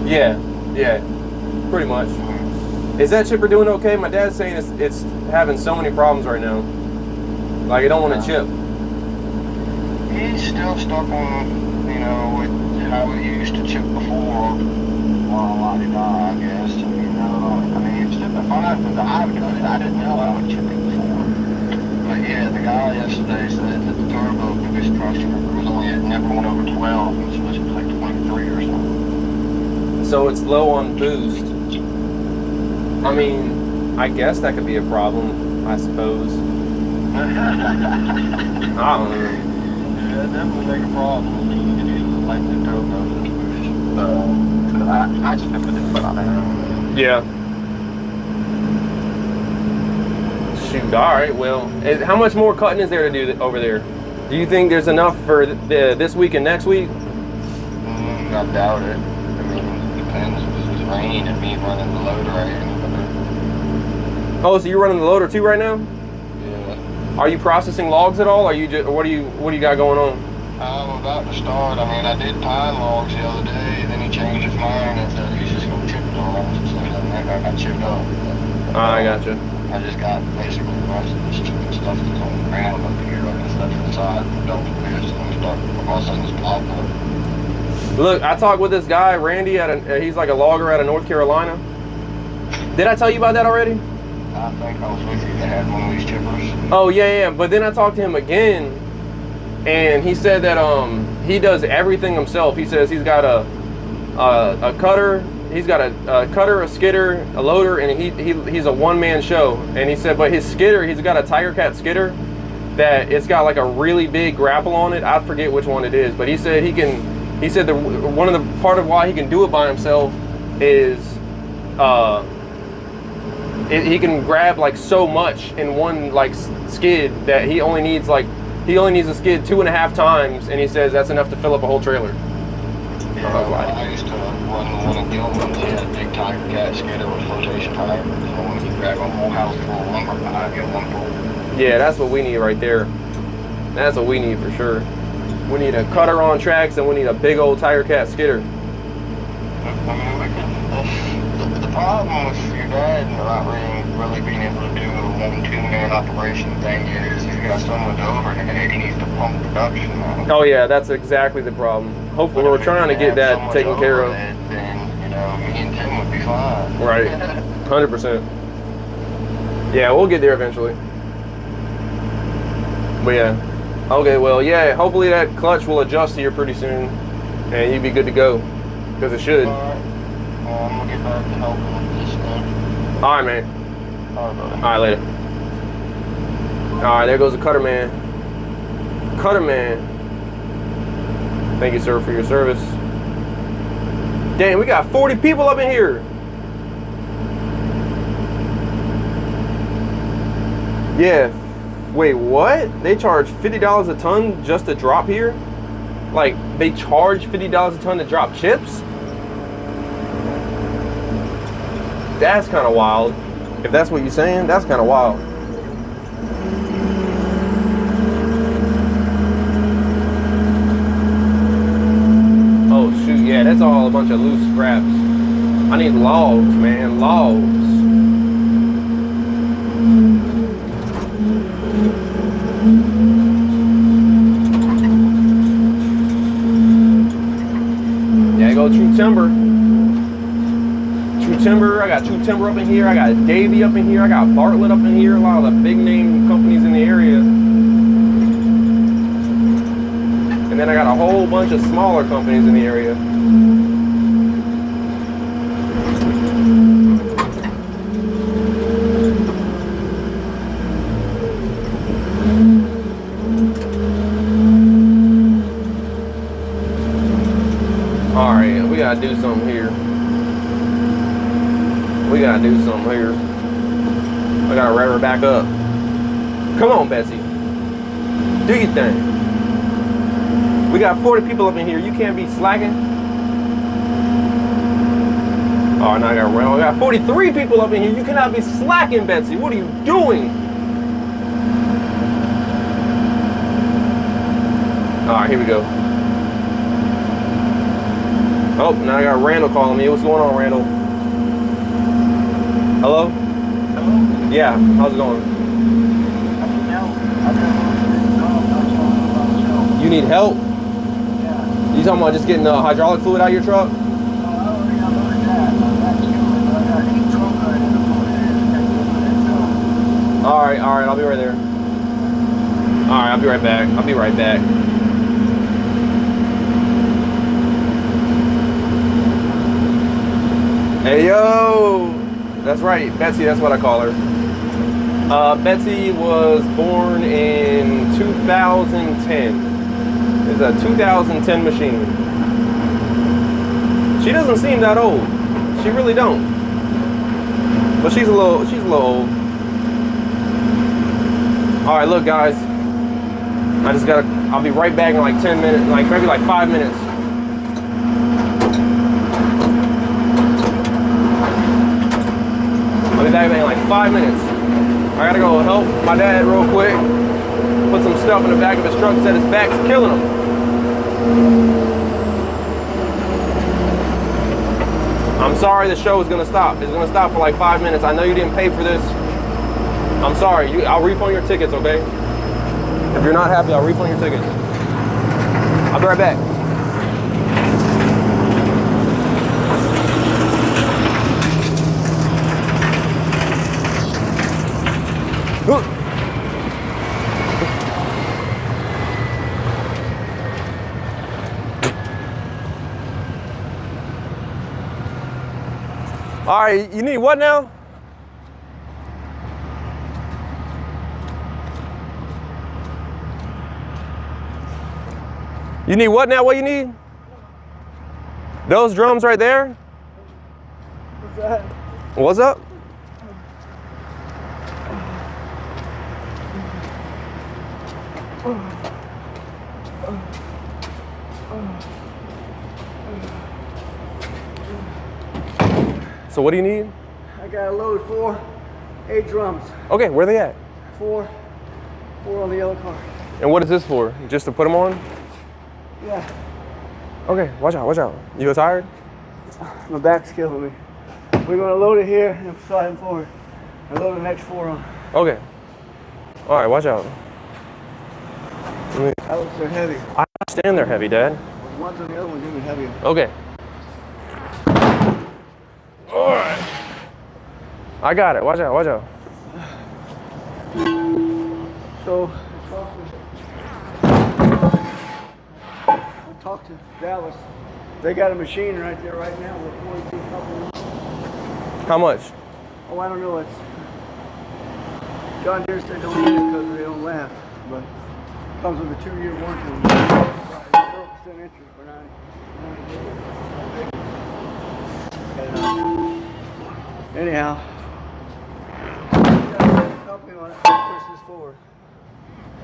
Yeah, Yeah, pretty much. Is that chipper doing okay? My dad's saying it's having so many problems right now. Like, it don't want to chip. He's still stuck on, you know, with how it used to chip before. Well, la-di-da, I guess. I mean, it's been fine since I've done it. I didn't know I would chip it before. But yeah, the guy yesterday said that the turbo boost pressure was only at never went over 12. It was supposed to be like 23 or something. So it's low on boost. I mean, I guess that could be a problem, I suppose. I don't know. Yeah, definitely make a problem. You can use like the turbo boost. I just never did put on that. Yeah. Shoot. All right. Well, how much more cutting is there to do over there? Do you think there's enough for this week and next week? I doubt it. I mean, it depends if it's rain and me running the loader right here. Oh, so you're running the loader too right now? Yeah. Are you processing logs at all? Or are you just, what do you got going on? I'm about to start. I mean, I did pine logs the other day, then he changed his mind and said he's just gonna chip logs. So then I got chipped up. I gotcha. I just got basically the rest of this chipping stuff that's on the ground up here, like stuff inside the double fish and stuff. All of a sudden it's popped up. Look, I talked with this guy, Randy, he's like a logger out of North Carolina. Did I tell you about that already? I think I was with you that had one of these chippers. Oh, yeah. But then I talked to him again, and he said that he does everything himself. He says he's got a cutter, he's got a cutter, a skidder, a loader, and he's a one-man show. And he said, but his skidder, he's got a Tiger Cat skidder that it's got like a really big grapple on it. I forget which one it is, but he said he said one of the part of why he can do it by himself is he can grab like so much in one like skid that he only needs a skid 2.5 times, and he says that's enough to fill up a whole trailer. Yeah, I used to run one of Gilman's. He had a big Tiger Cat skidder with flotation tires. So when you grab a whole house full of lumber, I get one full. Yeah, that's what we need right there. That's what we need for sure. We need a cutter on tracks, and we need a big old Tiger Cat skidder. I mean, the problem with your dad not really being able to do a 1-2-man operation thing is he's got so much overhead, he needs to pump production out. Oh yeah, that's exactly the problem. Hopefully we're trying to get that taken care of. Then, you know, me and Tim would be fine. Right, 100%. Yeah, we'll get there eventually. But yeah, okay, well, yeah, hopefully that clutch will adjust here pretty soon, and you'll be good to go, because it should. All right. Well, I'm going to get back to helping with this stuff. All right, man. All right, brother. All right, later. All right, there goes the cutter man. Cutter man. Thank you, sir, for your service. Dang, we got 40 people up in here. Yeah. Wait, what? They charge $50 a ton just to drop here? Like, they charge $50 a ton to drop chips? That's kind of wild. If that's what you're saying, that's kind of wild. Oh, shoot, yeah, that's all a bunch of loose scraps. I need logs, man, logs. Yeah, go True Timber. True Timber, I got True Timber up in here, I got Davey up in here, I got Bartlett up in here, a lot of the big name companies in the area. And then I got a whole bunch of smaller companies in the area. Alright, we gotta do something here. We gotta do something here. I gotta rev her back up. Come on, Betsy. Do your thing. We got 40 people up in here. You can't be slacking. Oh, now I got rev. We got 43 people up in here. You cannot be slacking, Betsy. What are you doing? Alright, here we go. Oh, now I got Randall calling me. What's going on, Randall? Hello? Hello? Yeah, how's it going? You need help? Yeah. You talking about just getting hydraulic fluid out of your truck? All right, I'll be right there. All right, I'll be right back. I'll be right back. Hey, yo! That's right, Betsy, that's what I call her. Betsy was born in 2010. It's a 2010 machine. She doesn't seem that old. She really don't. But she's a little old. All right, look, guys. I'll be right back in like 10 minutes, like maybe like 5 minutes. I'll be back in like 5 minutes. I gotta go help my dad real quick. Put some stuff in the back of his truck, said his back's killing him. I'm sorry the show is gonna stop. It's gonna stop for like 5 minutes. I know you didn't pay for this. I'm sorry. I'll refund your tickets, okay? If you're not happy, I'll refund your tickets. I'll be right back. All right, you need what now? You need what now? What you need? Those drums right there? What's that? What's up? So what do you need? I got a load 8 drums. Okay, where are they at? 4 on the yellow car. And what is this for? Just to put them on? Yeah. Okay, watch out. You tired? My back's killing me. We're gonna load it here and slide them forward. And load the next 4 on. Okay. All right, watch out. That looks so heavy. I understand they're heavy, Dad. The ones on the other one's even heavier. Okay. All right. I got it. Watch out. So, I talked to Dallas. They got a machine right there right now with 42 couplers. How much? Oh, I don't know. It's John Deere said don't get it because they don't last, but it comes with a 2-year warranty. 0% interest for 90 days. Anyhow, company on it. Let's push this forward.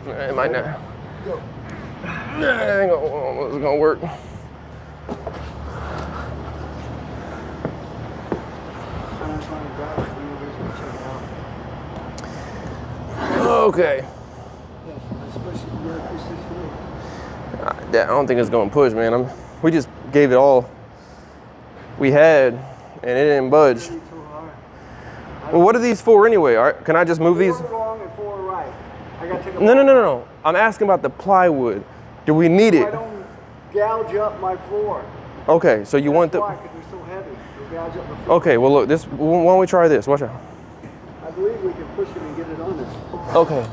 It might not. Go. It ain't gonna work. I'm trying to drive it. Check it out. Okay. Yeah, especially if you push this forward. I don't think it's gonna push, man. We just gave it all we had, and it didn't budge. Well, what are these for anyway? All right, can I just move these? 4 wrong and 4 right. I got to take a No. I'm asking about the plywood. Do we need I it? don't gouge up my floor. Okay, so you want the. Why? Because they're so heavy. They gouge up the floor. Okay, well look, this. Why don't we try this? Watch out. I believe we can push it and get it on there. Okay.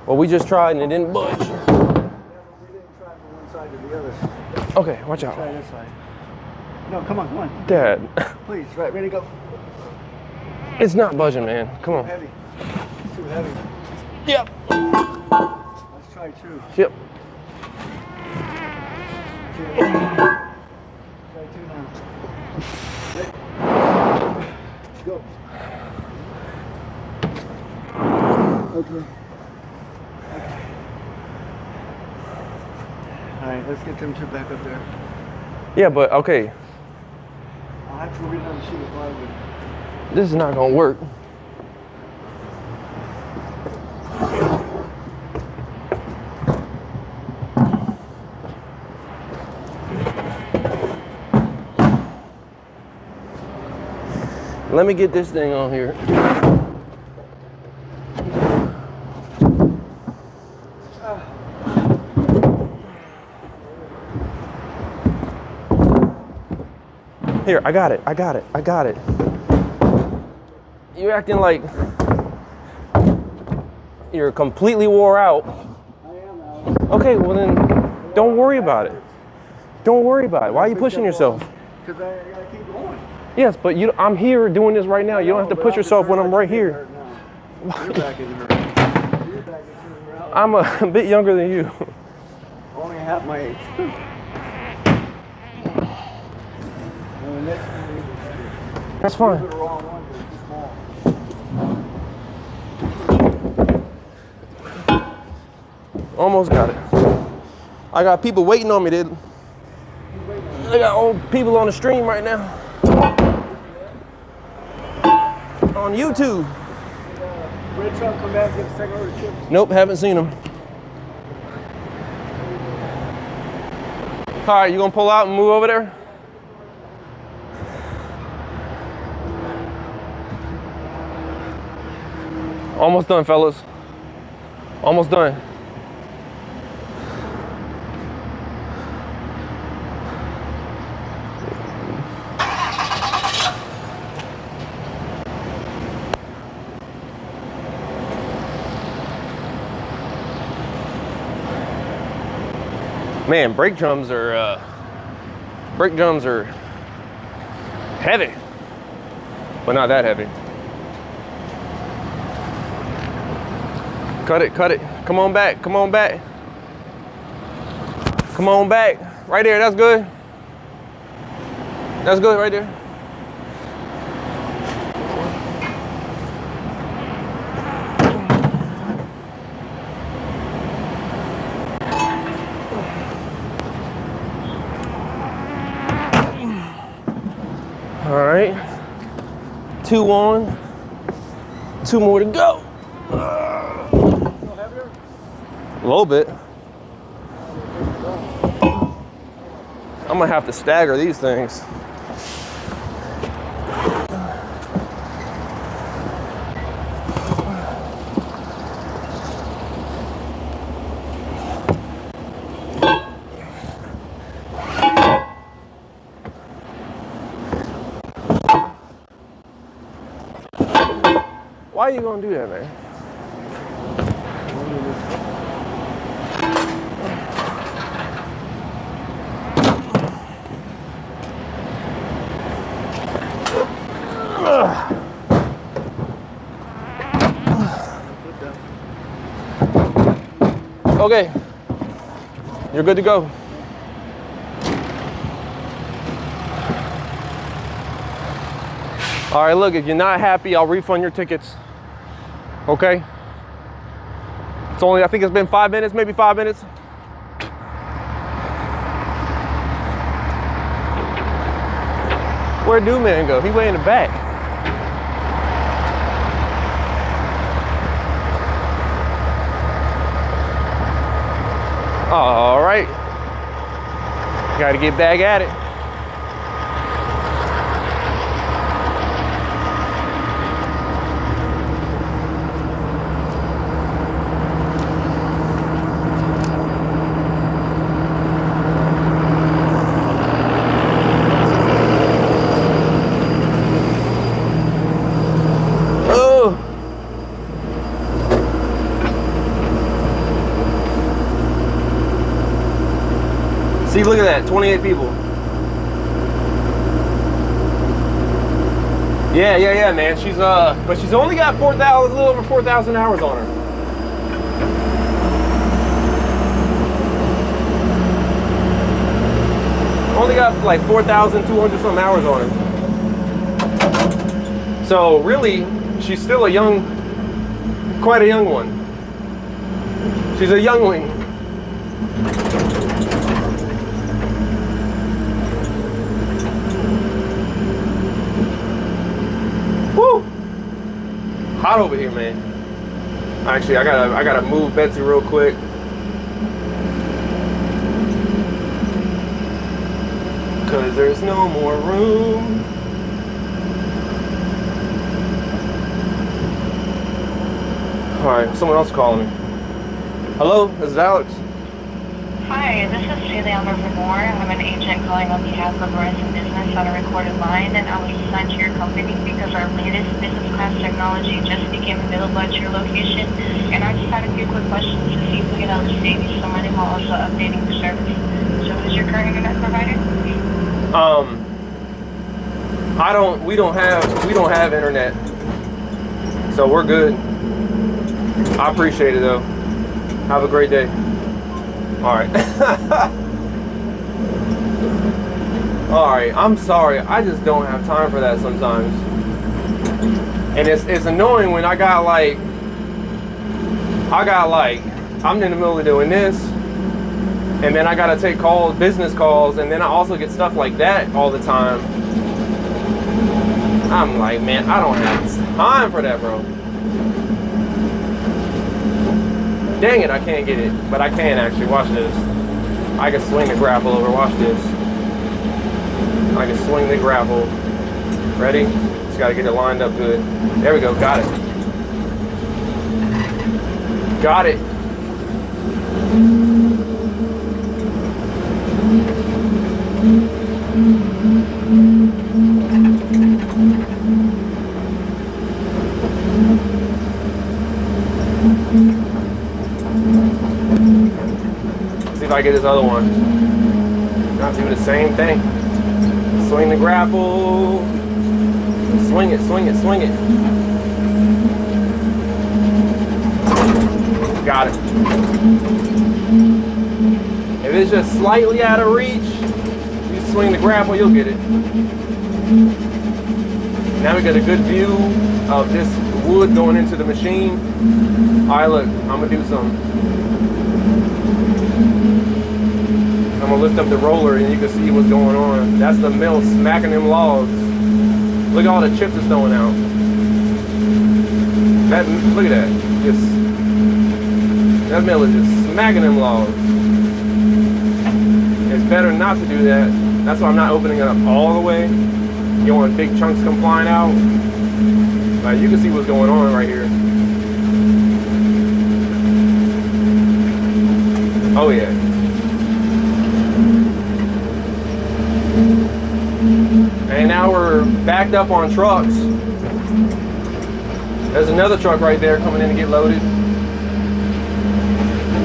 Well, we just tried and it didn't budge. Yeah, but we didn't try from one side to the other. Okay, watch Try out. this side. No, come on. Dad, Please, right, ready, go. it's not budging, man. Come on. Heavy. It's too heavy. Yep. Let's try 2. Yep. Try 2 now. Ready? Go. Okay. All right, let's get them 2 back up there. Yeah, but okay, I'll have to go get another sheet of plywood. this is not gonna work. Let me get this thing on here. Here, I got it. You're acting like you're completely wore out. I am now. Okay, well then, don't worry about it. Don't worry about it. Why are you pushing yourself? Because I gotta keep going. Yes, but I'm here doing this right now. You don't have to push yourself when I'm right here. Your back isn't hurt. Your back is hurting out. I'm a bit younger than you. Only half my age. And the next one is That's fine. the wrong one, they're too small. Almost got it. I got people waiting on me, dude. I got old people on the stream right now. On YouTube. Red truck come back and get the second order chips. Nope, haven't seen them. All right, you gonna pull out and move over there? Almost done, fellas. Almost done. Man, brake drums are heavy, but not that heavy. Cut it, cut it. Come on back, come on back. Come on back. Right there, that's good. That's good right there. All right, 2 on, 2 more to go. A little bit. I'm gonna have to stagger these things. Why are you gonna do that, man? Okay, you're good to go. All right, look, if you're not happy, I'll refund your tickets. Okay? It's only, I think it's been 5 minutes, maybe 5 minutes. Where'd Do-Man go? He way in the back. All right. Got to get back at it. See, look at that, 28 people. Yeah, man. She's but she's only got 4,000, a little over 4,000 hours on her. Only got like 4,200 some hours on her. So really, she's still a young, quite a young one. She's a youngling. Woo! Hot over here, man. Actually, I gotta move Betsy real quick. Cause there's no more room. Alright, someone else calling me. Hello, this is Alex. Hi, this is Celia Livermore. I'm an agent calling on behalf of Verizon Business on a recorded line, and I was assigned to your company because our latest business class technology just became available at your location, and I just had a few quick questions to see if we could help save you some money while also updating the service. So who's your current internet provider? We don't have internet. So we're good. I appreciate it though. Have a great day. Alright. Alright, I'm sorry. I just don't have time for that sometimes. And it's annoying when I'm in the middle of doing this, and then I gotta take calls, business calls, and then I also get stuff like that all the time. I'm like, man, I don't have time for that, bro. Dang it, I can't get it. But I can actually. Watch this. I can swing the grapple over. Watch this. I can swing the grapple. Ready? Just gotta get it lined up good. There we go. Got it. Got it. See if I get this other one. I'll do the same thing. Swing the grapple. Swing it, swing it, swing it. Got it. If it's just slightly out of reach, you swing the grapple, you'll get it. Now we got a good view of this wood going into the machine. Alright, look, I'm gonna do something. I'm gonna lift up the roller and you can see what's going on. That's the mill smacking them logs. Look at all the chips it's throwing out. Look at that. That mill is just smacking them logs. It's better not to do that. That's why I'm not opening it up all the way. You don't want big chunks come flying out. Like, you can see what's going on right here. Oh yeah. And now we're backed up on trucks. There's another truck right there coming in to get loaded.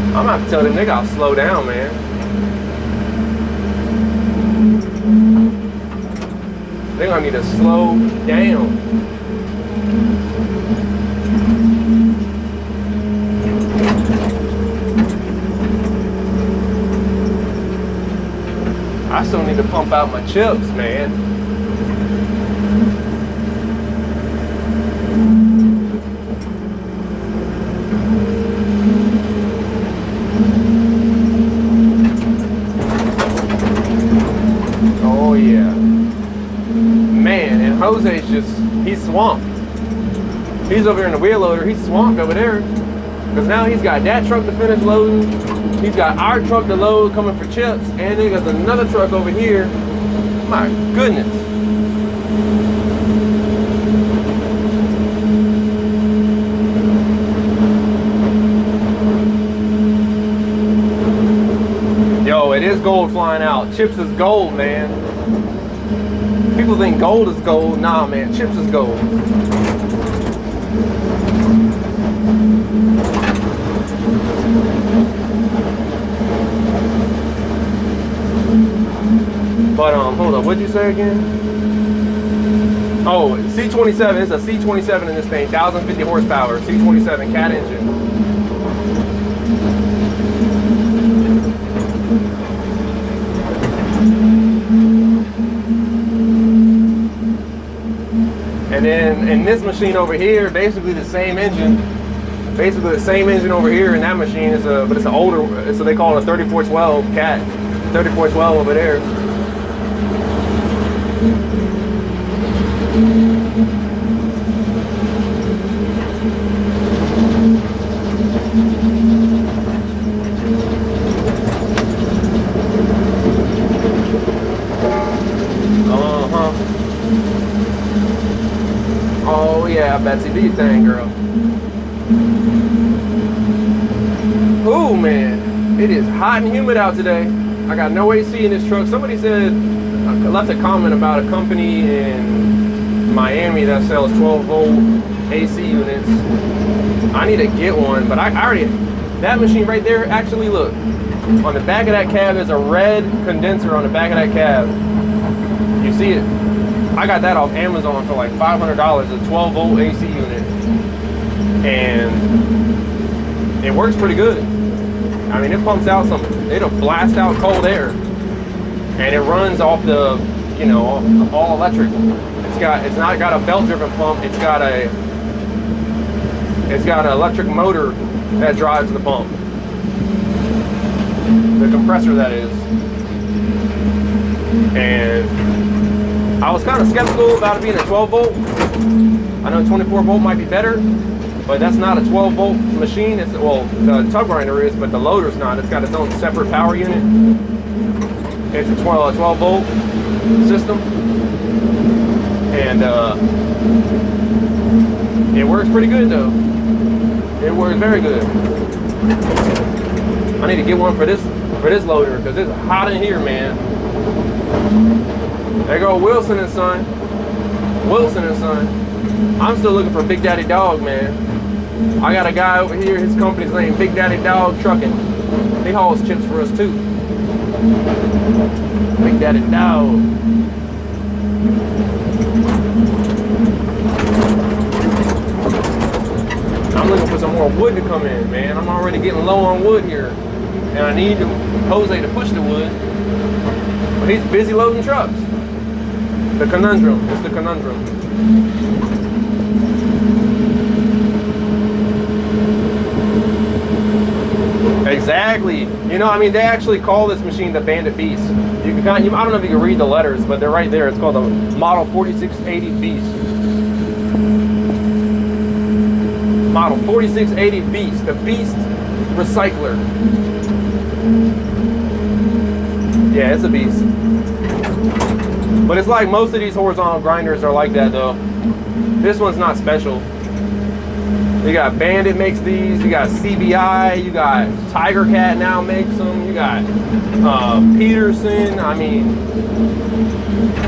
I'm gonna have to tell them they gotta slow down, man. They're gonna need to slow down. I still need to pump out my chips, man. Oh yeah. Man, and Jose's he's swamped. He's over here in the wheel loader, he's swamped over there. Because now he's got that truck to finish loading. He's got our truck to load coming for chips, and then there's another truck over here. My goodness. Yo, it is gold flying out. Chips is gold, man. People think gold is gold. Nah, man, chips is gold. But hold up, what'd you say again? Oh, C27, it's a C27 in this thing, 1,050 horsepower, C27 cat engine. And then in this machine over here, basically the same engine. Basically the same engine over here in that machine is but it's an older, so they call it a 3412 cat. 3412 over there. Oh yeah, Betsy, do your thing, girl. It is hot and humid out today. I got no AC in this truck. Somebody said, left a comment about a company in Miami that sells 12-volt AC units. I need to get one, but I already, that machine right there, actually look, on the back of that cab is a red condenser on the back of that cab. You see it? I got that off Amazon for like $500, a 12-volt AC unit. And it works pretty good. I mean, it pumps out it'll blast out cold air. And it runs off the, you know, all electric. It's not got a belt-driven pump. It's got an electric motor that drives the pump. The compressor, that is. And I was kind of skeptical about it being a 12-volt. I know 24-volt might be better, but that's not a 12-volt machine. It's, well, the tub grinder is, but the loader's not. It's got its own separate power unit. It's a 12-volt system, and it works pretty good though. It works very good. I need to get one for this loader because it's hot in here, man. There go Wilson and Son. Wilson and Son. I'm still looking for Big Daddy Dog, man. I got a guy over here. His company's named Big Daddy Dog Trucking. He hauls chips for us too. Big Daddy Dog. I'm looking for some more wood to come in, man. I'm already getting low on wood here. And I need Jose to push the wood. But he's busy loading trucks. The conundrum. It's the conundrum. Exactly. You know, I mean, they actually call this machine the Bandit Beast. You can kind of, I don't know if you can read the letters, but they're right there. It's called the Model 4680 Beast. Model 4680 Beast, the Beast Recycler. Yeah, it's a beast. But it's like most of these horizontal grinders are like that though. This one's not special. You got Bandit makes these, you got CBI, you got Tiger Cat now makes them, you got Peterson. I mean,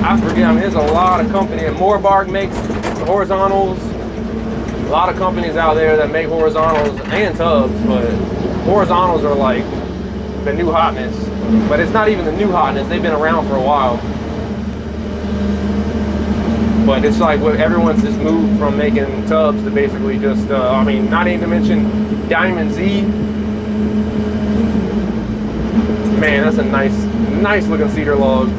I forget, I mean, there's a lot of companies. And Morbark makes the horizontals. A lot of companies out there that make horizontals and tubs, but horizontals are like the new hotness. But it's not even the new hotness, they've been around for a while. But it's like what everyone's just moved from making tubs to basically just, I mean, not even to mention Diamond Z. Man, that's a nice looking cedar log.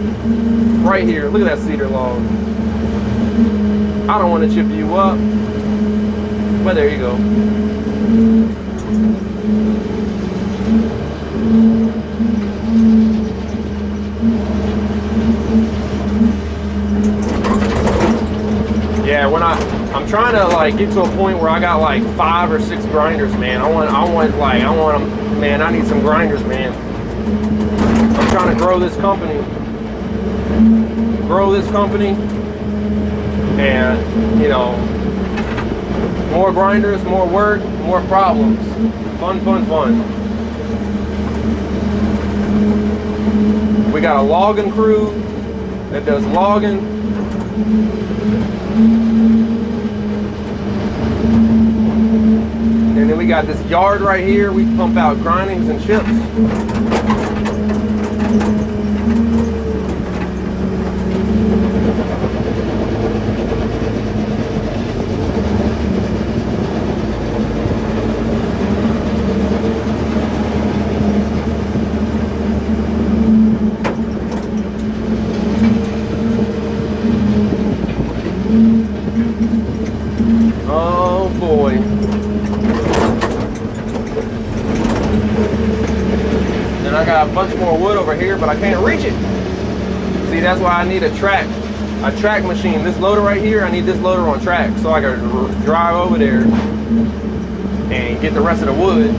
Right here, look at that cedar log. I don't want to chip you up, but there you go. Yeah, when I'm trying to like get to a point where I got like 5 or 6 grinders, man. I want them, man. I need some grinders, man. I'm trying to grow this company, and you know, more grinders, more work, more problems. Fun. We got a logging crew that does logging. And then we got this yard right here. We pump out grindings and chips. Oh boy. Then I got a bunch more wood over here, but I can't reach it. See, that's why I need a track machine. This loader right here, I need this loader on track so I can drive over there and get the rest of the wood.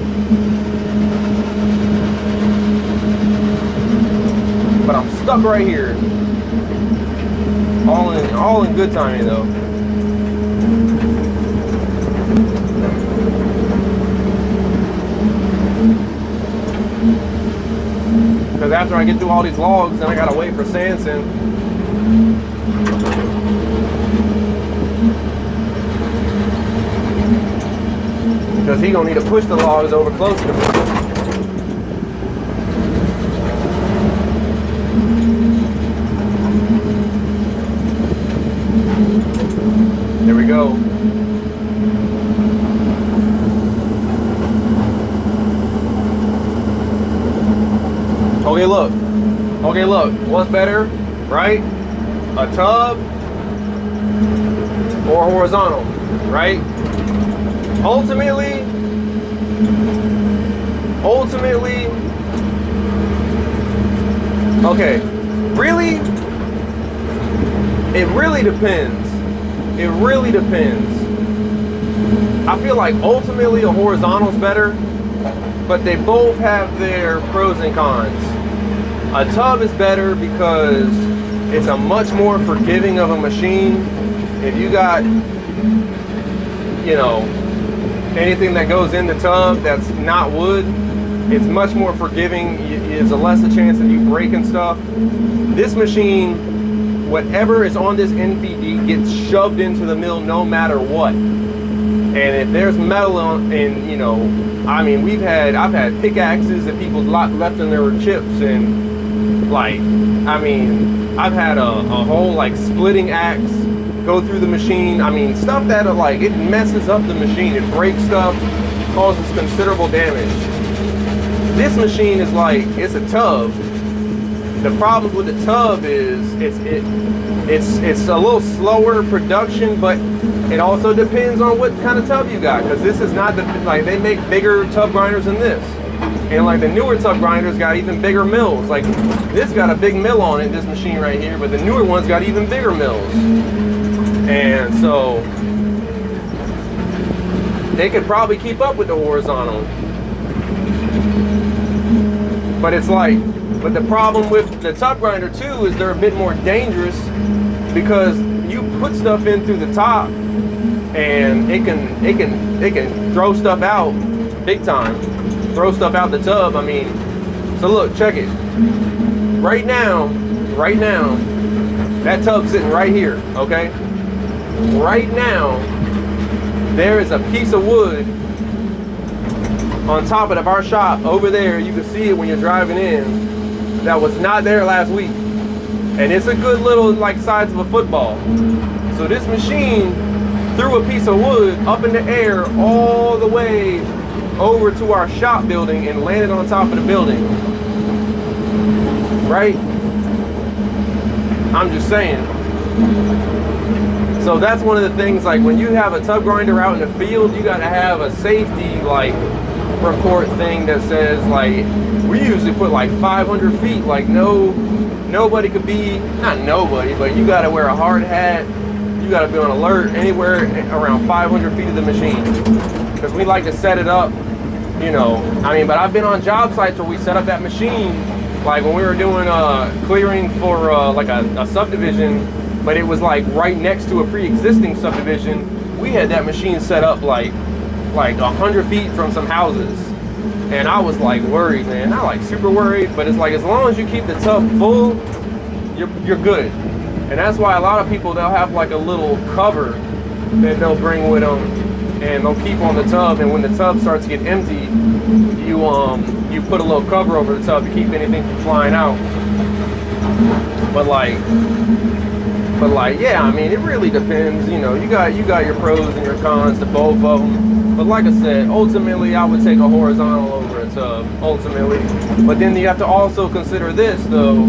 But I'm stuck right here. All in good timing though. after I get through all these logs, then I gotta wait for Sanson. Because he gonna need to push the logs over closer to me. There we go. Okay, look. Okay, look. What's better, right? A tub or horizontal, right? Ultimately, okay, really, it really depends. It really depends. I feel like ultimately a horizontal is better, but they both have their pros and cons. A tub is better because it's a much more forgiving of a machine. If you got, you know, anything that goes in the tub that's not wood, it's much more forgiving. There's a lesser chance of you breaking stuff. This machine, whatever is on this NVD gets shoved into the mill no matter what. And if there's metal on, and you know, I mean, I've had pickaxes that people left in their chips, and like, I mean, I've had a whole like splitting axe go through the machine. I mean, stuff that are like, it messes up the machine. It breaks stuff, causes considerable damage. This machine is like, it's a tub. The problem with the tub is it's a little slower production, but it also depends on what kind of tub you got, because this is not like, they make bigger tub grinders than this, and like the newer tub grinders got even bigger mills. Like this got a big mill on it, this machine right here, but the newer ones got even bigger mills. And so they could probably keep up with the horizontal. But it's like, but the problem with the tub grinder too is they're a bit more dangerous, because you put stuff in through the top and it can throw stuff out big time. Throw stuff out the tub. I mean, so look, check it. Right now, that tub's sitting right here, okay? Right now, there is a piece of wood on top of our shop over there. You can see it when you're driving in, that was not there last week. And it's a good little, like, size of a football. So this machine threw a piece of wood up in the air all the way over to our shop building and landed on top of the building. Right? I'm just saying. So that's one of the things, like when you have a tub grinder out in the field, you gotta have a safety like report thing that says, like, we usually put like 500 feet, like nobody could be, not nobody, but you gotta wear a hard hat, you gotta be on alert anywhere around 500 feet of the machine. Because we like to set it up, you know, I mean, but I've been on job sites where we set up that machine, like when we were doing clearing for like a subdivision, but it was like right next to a pre-existing subdivision. We had that machine set up like 100 feet from some houses. And I was like worried, man, not like super worried, but it's like, as long as you keep the tub full, you're good. And that's why a lot of people, they'll have like a little cover that they'll bring with them, and they'll keep on the tub, and when the tub starts to get empty, you put a little cover over the tub to keep anything from flying out. But like, yeah, I mean, it really depends. You know, you got your pros and your cons to both of them. But like I said, ultimately, I would take a horizontal over a tub, ultimately. But then you have to also consider this, though,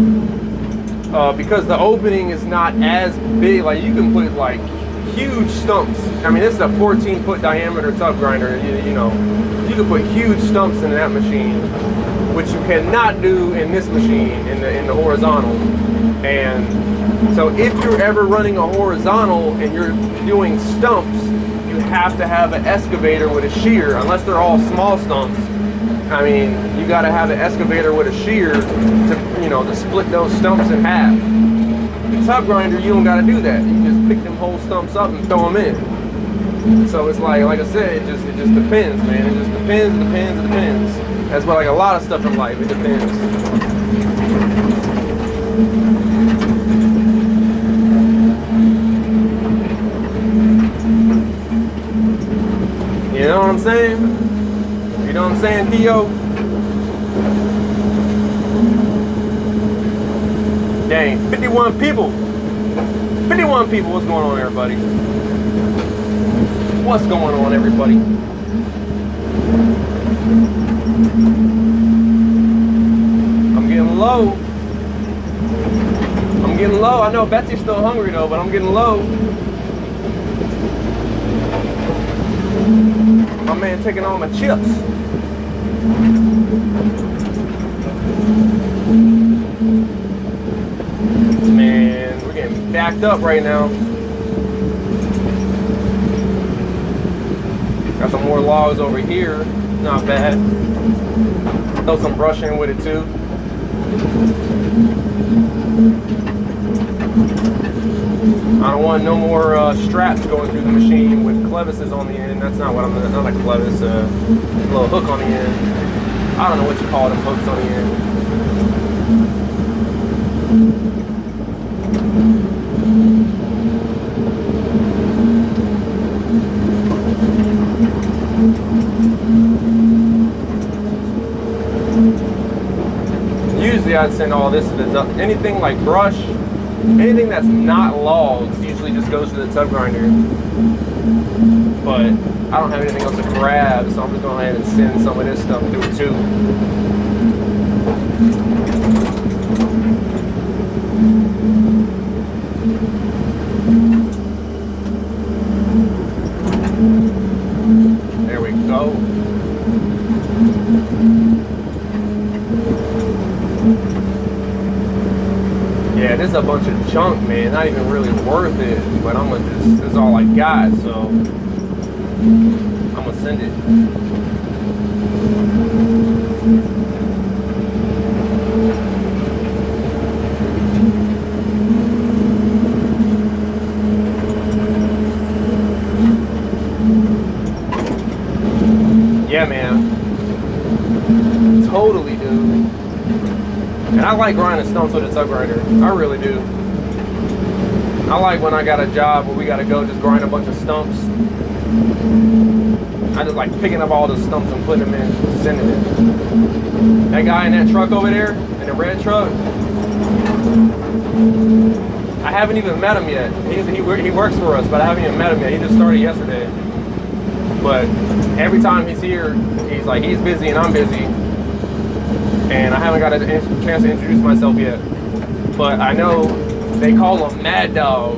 because the opening is not as big. Like, you can put like huge stumps. I mean, this is a 14-foot diameter tub grinder. You know, you can put huge stumps in that machine, which you cannot do in this machine, in the horizontal. And so if you're ever running a horizontal and you're doing stumps, you have to have an excavator with a shear, unless they're all small stumps. I mean, you got to have an excavator with a shear to, you know, to split those stumps in half. The tub grinder, you don't got to do that. You just pick them whole stumps up and throw them in. So it's like I said, it just depends, man. It just depends. That's what like a lot of stuff in life, it depends. You know what I'm saying? You know what I'm saying, Theo? Dang, 51 people. 51 people, what's going on, everybody? What's going on, everybody? I'm getting low. I'm getting low. I know Betsy's still hungry though, but I'm getting low. My man taking all my chips. Man, we're getting backed up right now. Got some more logs over here. Not bad. Throw some brush in with it too. I don't want no more straps going through the machine with clevises on the end. That's not what I'm gonna, not a clevis, a little hook on the end. I don't know what you call them hooks on the end. Usually I'd send all this to the dump. Anything like brush, anything that's not logs usually just goes to the tub grinder. But I don't have anything else to grab, so I'm just going to go ahead and send some of this stuff through it too. There we go. Yeah, this is a bunch of junk, man. Not even really worth it. But I'm gonna just, this is all I got, so I'm gonna send it. Yeah, man. Totally, dude. And I like grinding stumps with a tub grinder. I really do. I like when I got a job where we gotta go just grind a bunch of stumps. I just like picking up all the stumps and putting them in, sending it. That guy in that truck over there, in the red truck, I haven't even met him yet. He works for us, but I haven't even met him yet. He just started yesterday. But every time he's here, he's like, he's busy and I'm busy. And I haven't got a chance to introduce myself yet. But I know they call him Mad Dog.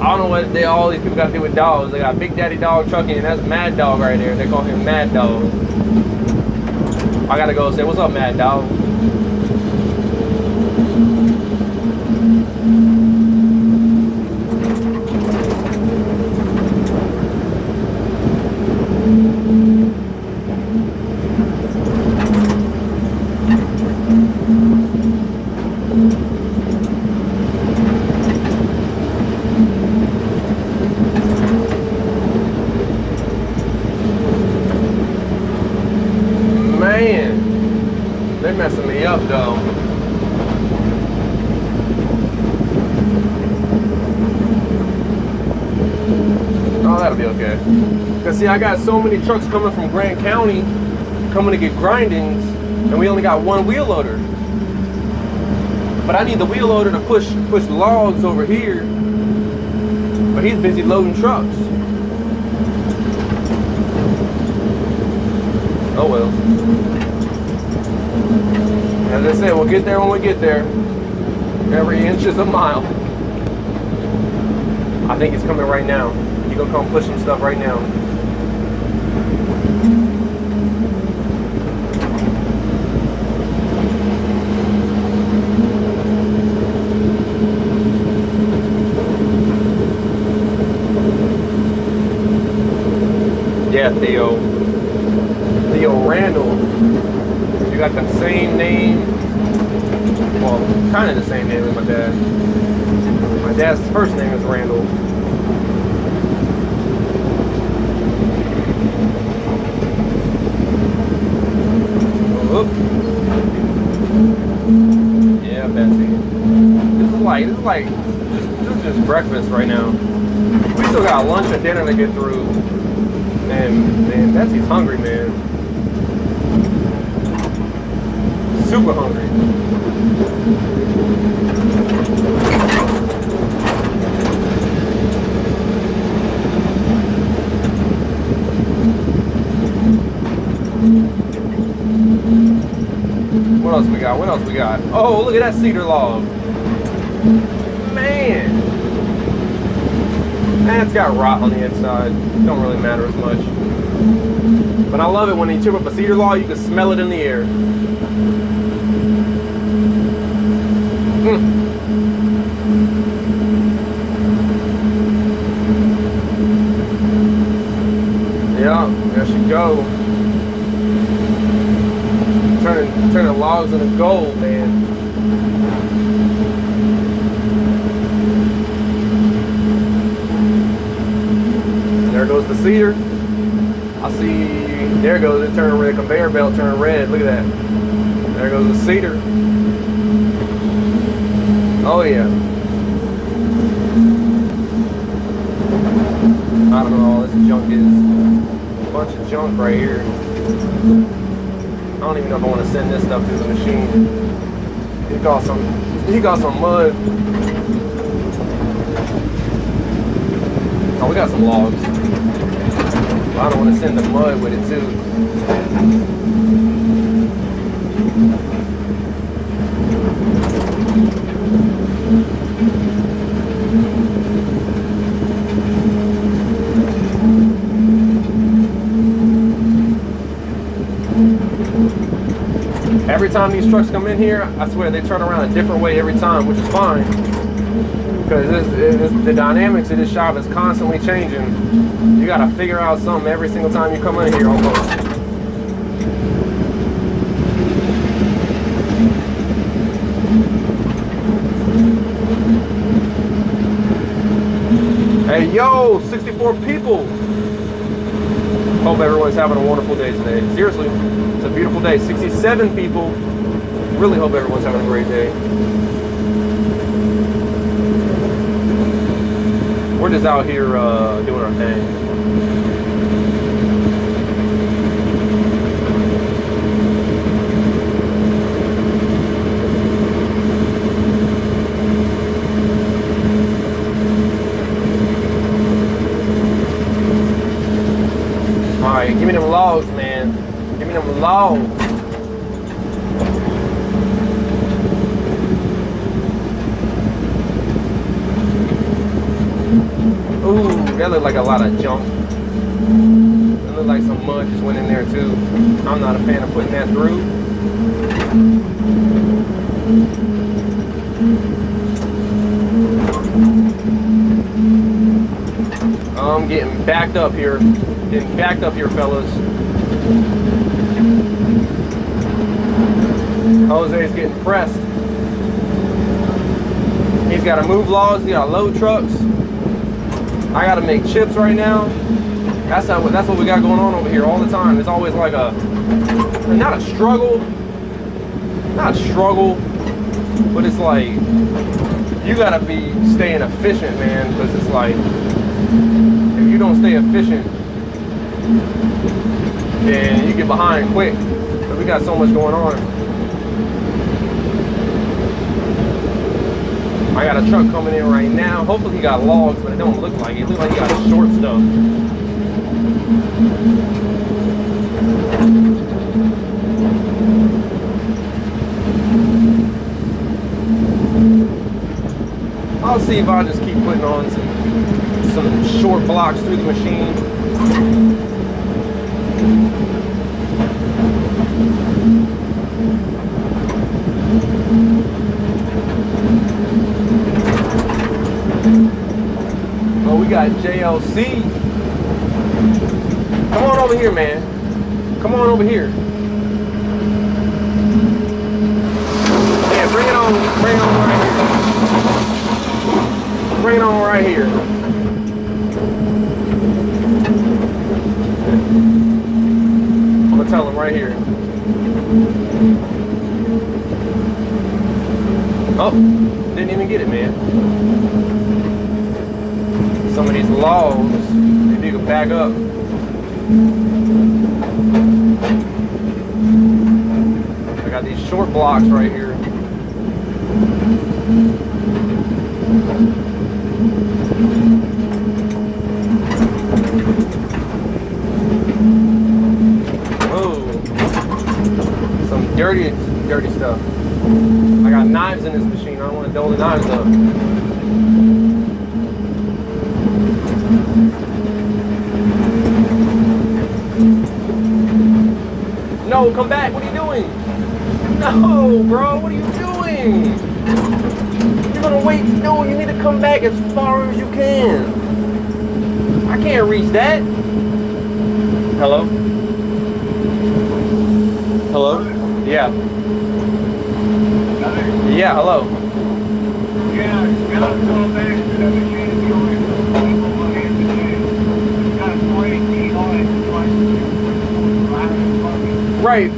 I don't know what all these people got to do with dogs. They got Big Daddy Dog Trucking, and that's Mad Dog right there. They call him Mad Dog. I gotta go say, what's up, Mad Dog? They're messing me up though. Oh, that'll be okay. Cause see, I got so many trucks coming from Grant County, coming to get grindings, and we only got one wheel loader. But I need the wheel loader to push logs over here. But he's busy loading trucks. Oh well. As I said, we'll get there when we get there. Every inch is a mile. I think he's coming right now. He's gonna come push some stuff right now. Yeah, Theo Randall. You got the same name. Well, kind of the same name as my dad. My dad's first name is Randall. Whoop. Yeah, Betsy. This is just breakfast right now. We still got lunch and dinner to get through. And man, Betsy's hungry, man. Super hungry. What else we got? What else we got? Oh, look at that cedar log. Man. And it's got rot on the inside. Don't really matter as much. But I love it when you chip up a cedar log, you can smell it in the air. Yeah, there she go. Turning logs into gold, man. There goes the cedar. I see, there goes it turning red, conveyor belt turning red. Look at that. There goes the cedar. Oh yeah. I don't know all this junk is. A bunch of junk right here. I don't even know if I want to send this stuff through the machine. He got some mud. Oh, we got some logs. I don't want to send the mud with it too. Every time these trucks come in here, I swear they turn around a different way every time, which is fine. Because the dynamics of this shop is constantly changing. You gotta figure out something every single time you come in here almost. Hey yo, 64 people! Hope everyone's having a wonderful day today. Seriously, it's a beautiful day. 67 people. Really hope everyone's having a great day. We're just out here doing our thing. Alright, give me them logs, man. Give me them logs. Ooh, that looked like a lot of junk. It looked like some mud just went in there too. I'm not a fan of putting that through. I'm getting backed up here. Getting backed up here, fellas. Jose's getting pressed. He's got to move logs. He got to load trucks. I got to make chips right now. That's what we got going on over here all the time. It's always like not a struggle, but it's like you got to be staying efficient, man, because it's like if you don't stay efficient, then you get behind quick. But we got so much going on. I got a truck coming in right now. Hopefully he got logs, but it don't look like it. It looks like he got short stuff. I'll see if I just keep putting on some short blocks through the machine. Oh, we got JLC. Come on over here, man. Come on over here. Yeah, bring it on. Bring it on right here. Bring it on right here. I'm gonna tell him right here. Oh, didn't even get it, man. Some of these logs, if you could back up. I got these short blocks right here. Oh, some dirty stuff. I got knives in this machine. I don't want to dull the knives up. No, come back. What are you doing? No, bro. What are you doing? You're gonna wait. No, you need to come back as far as you can. I can't reach that. Hello? Hello? Yeah. Yeah, hello. Yeah, gotta go back to the machine. Got 40 feet on it. Right.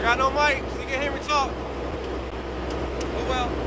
got no mic, so you can hear me talk. Oh well.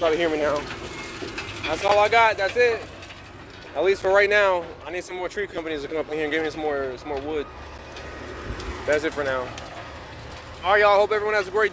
probably hear me now. That's all I got. That's it. At least for right now. I need some more tree companies to come up in here and give me some more wood. That's it for now. All right, y'all. Hope everyone has a great day.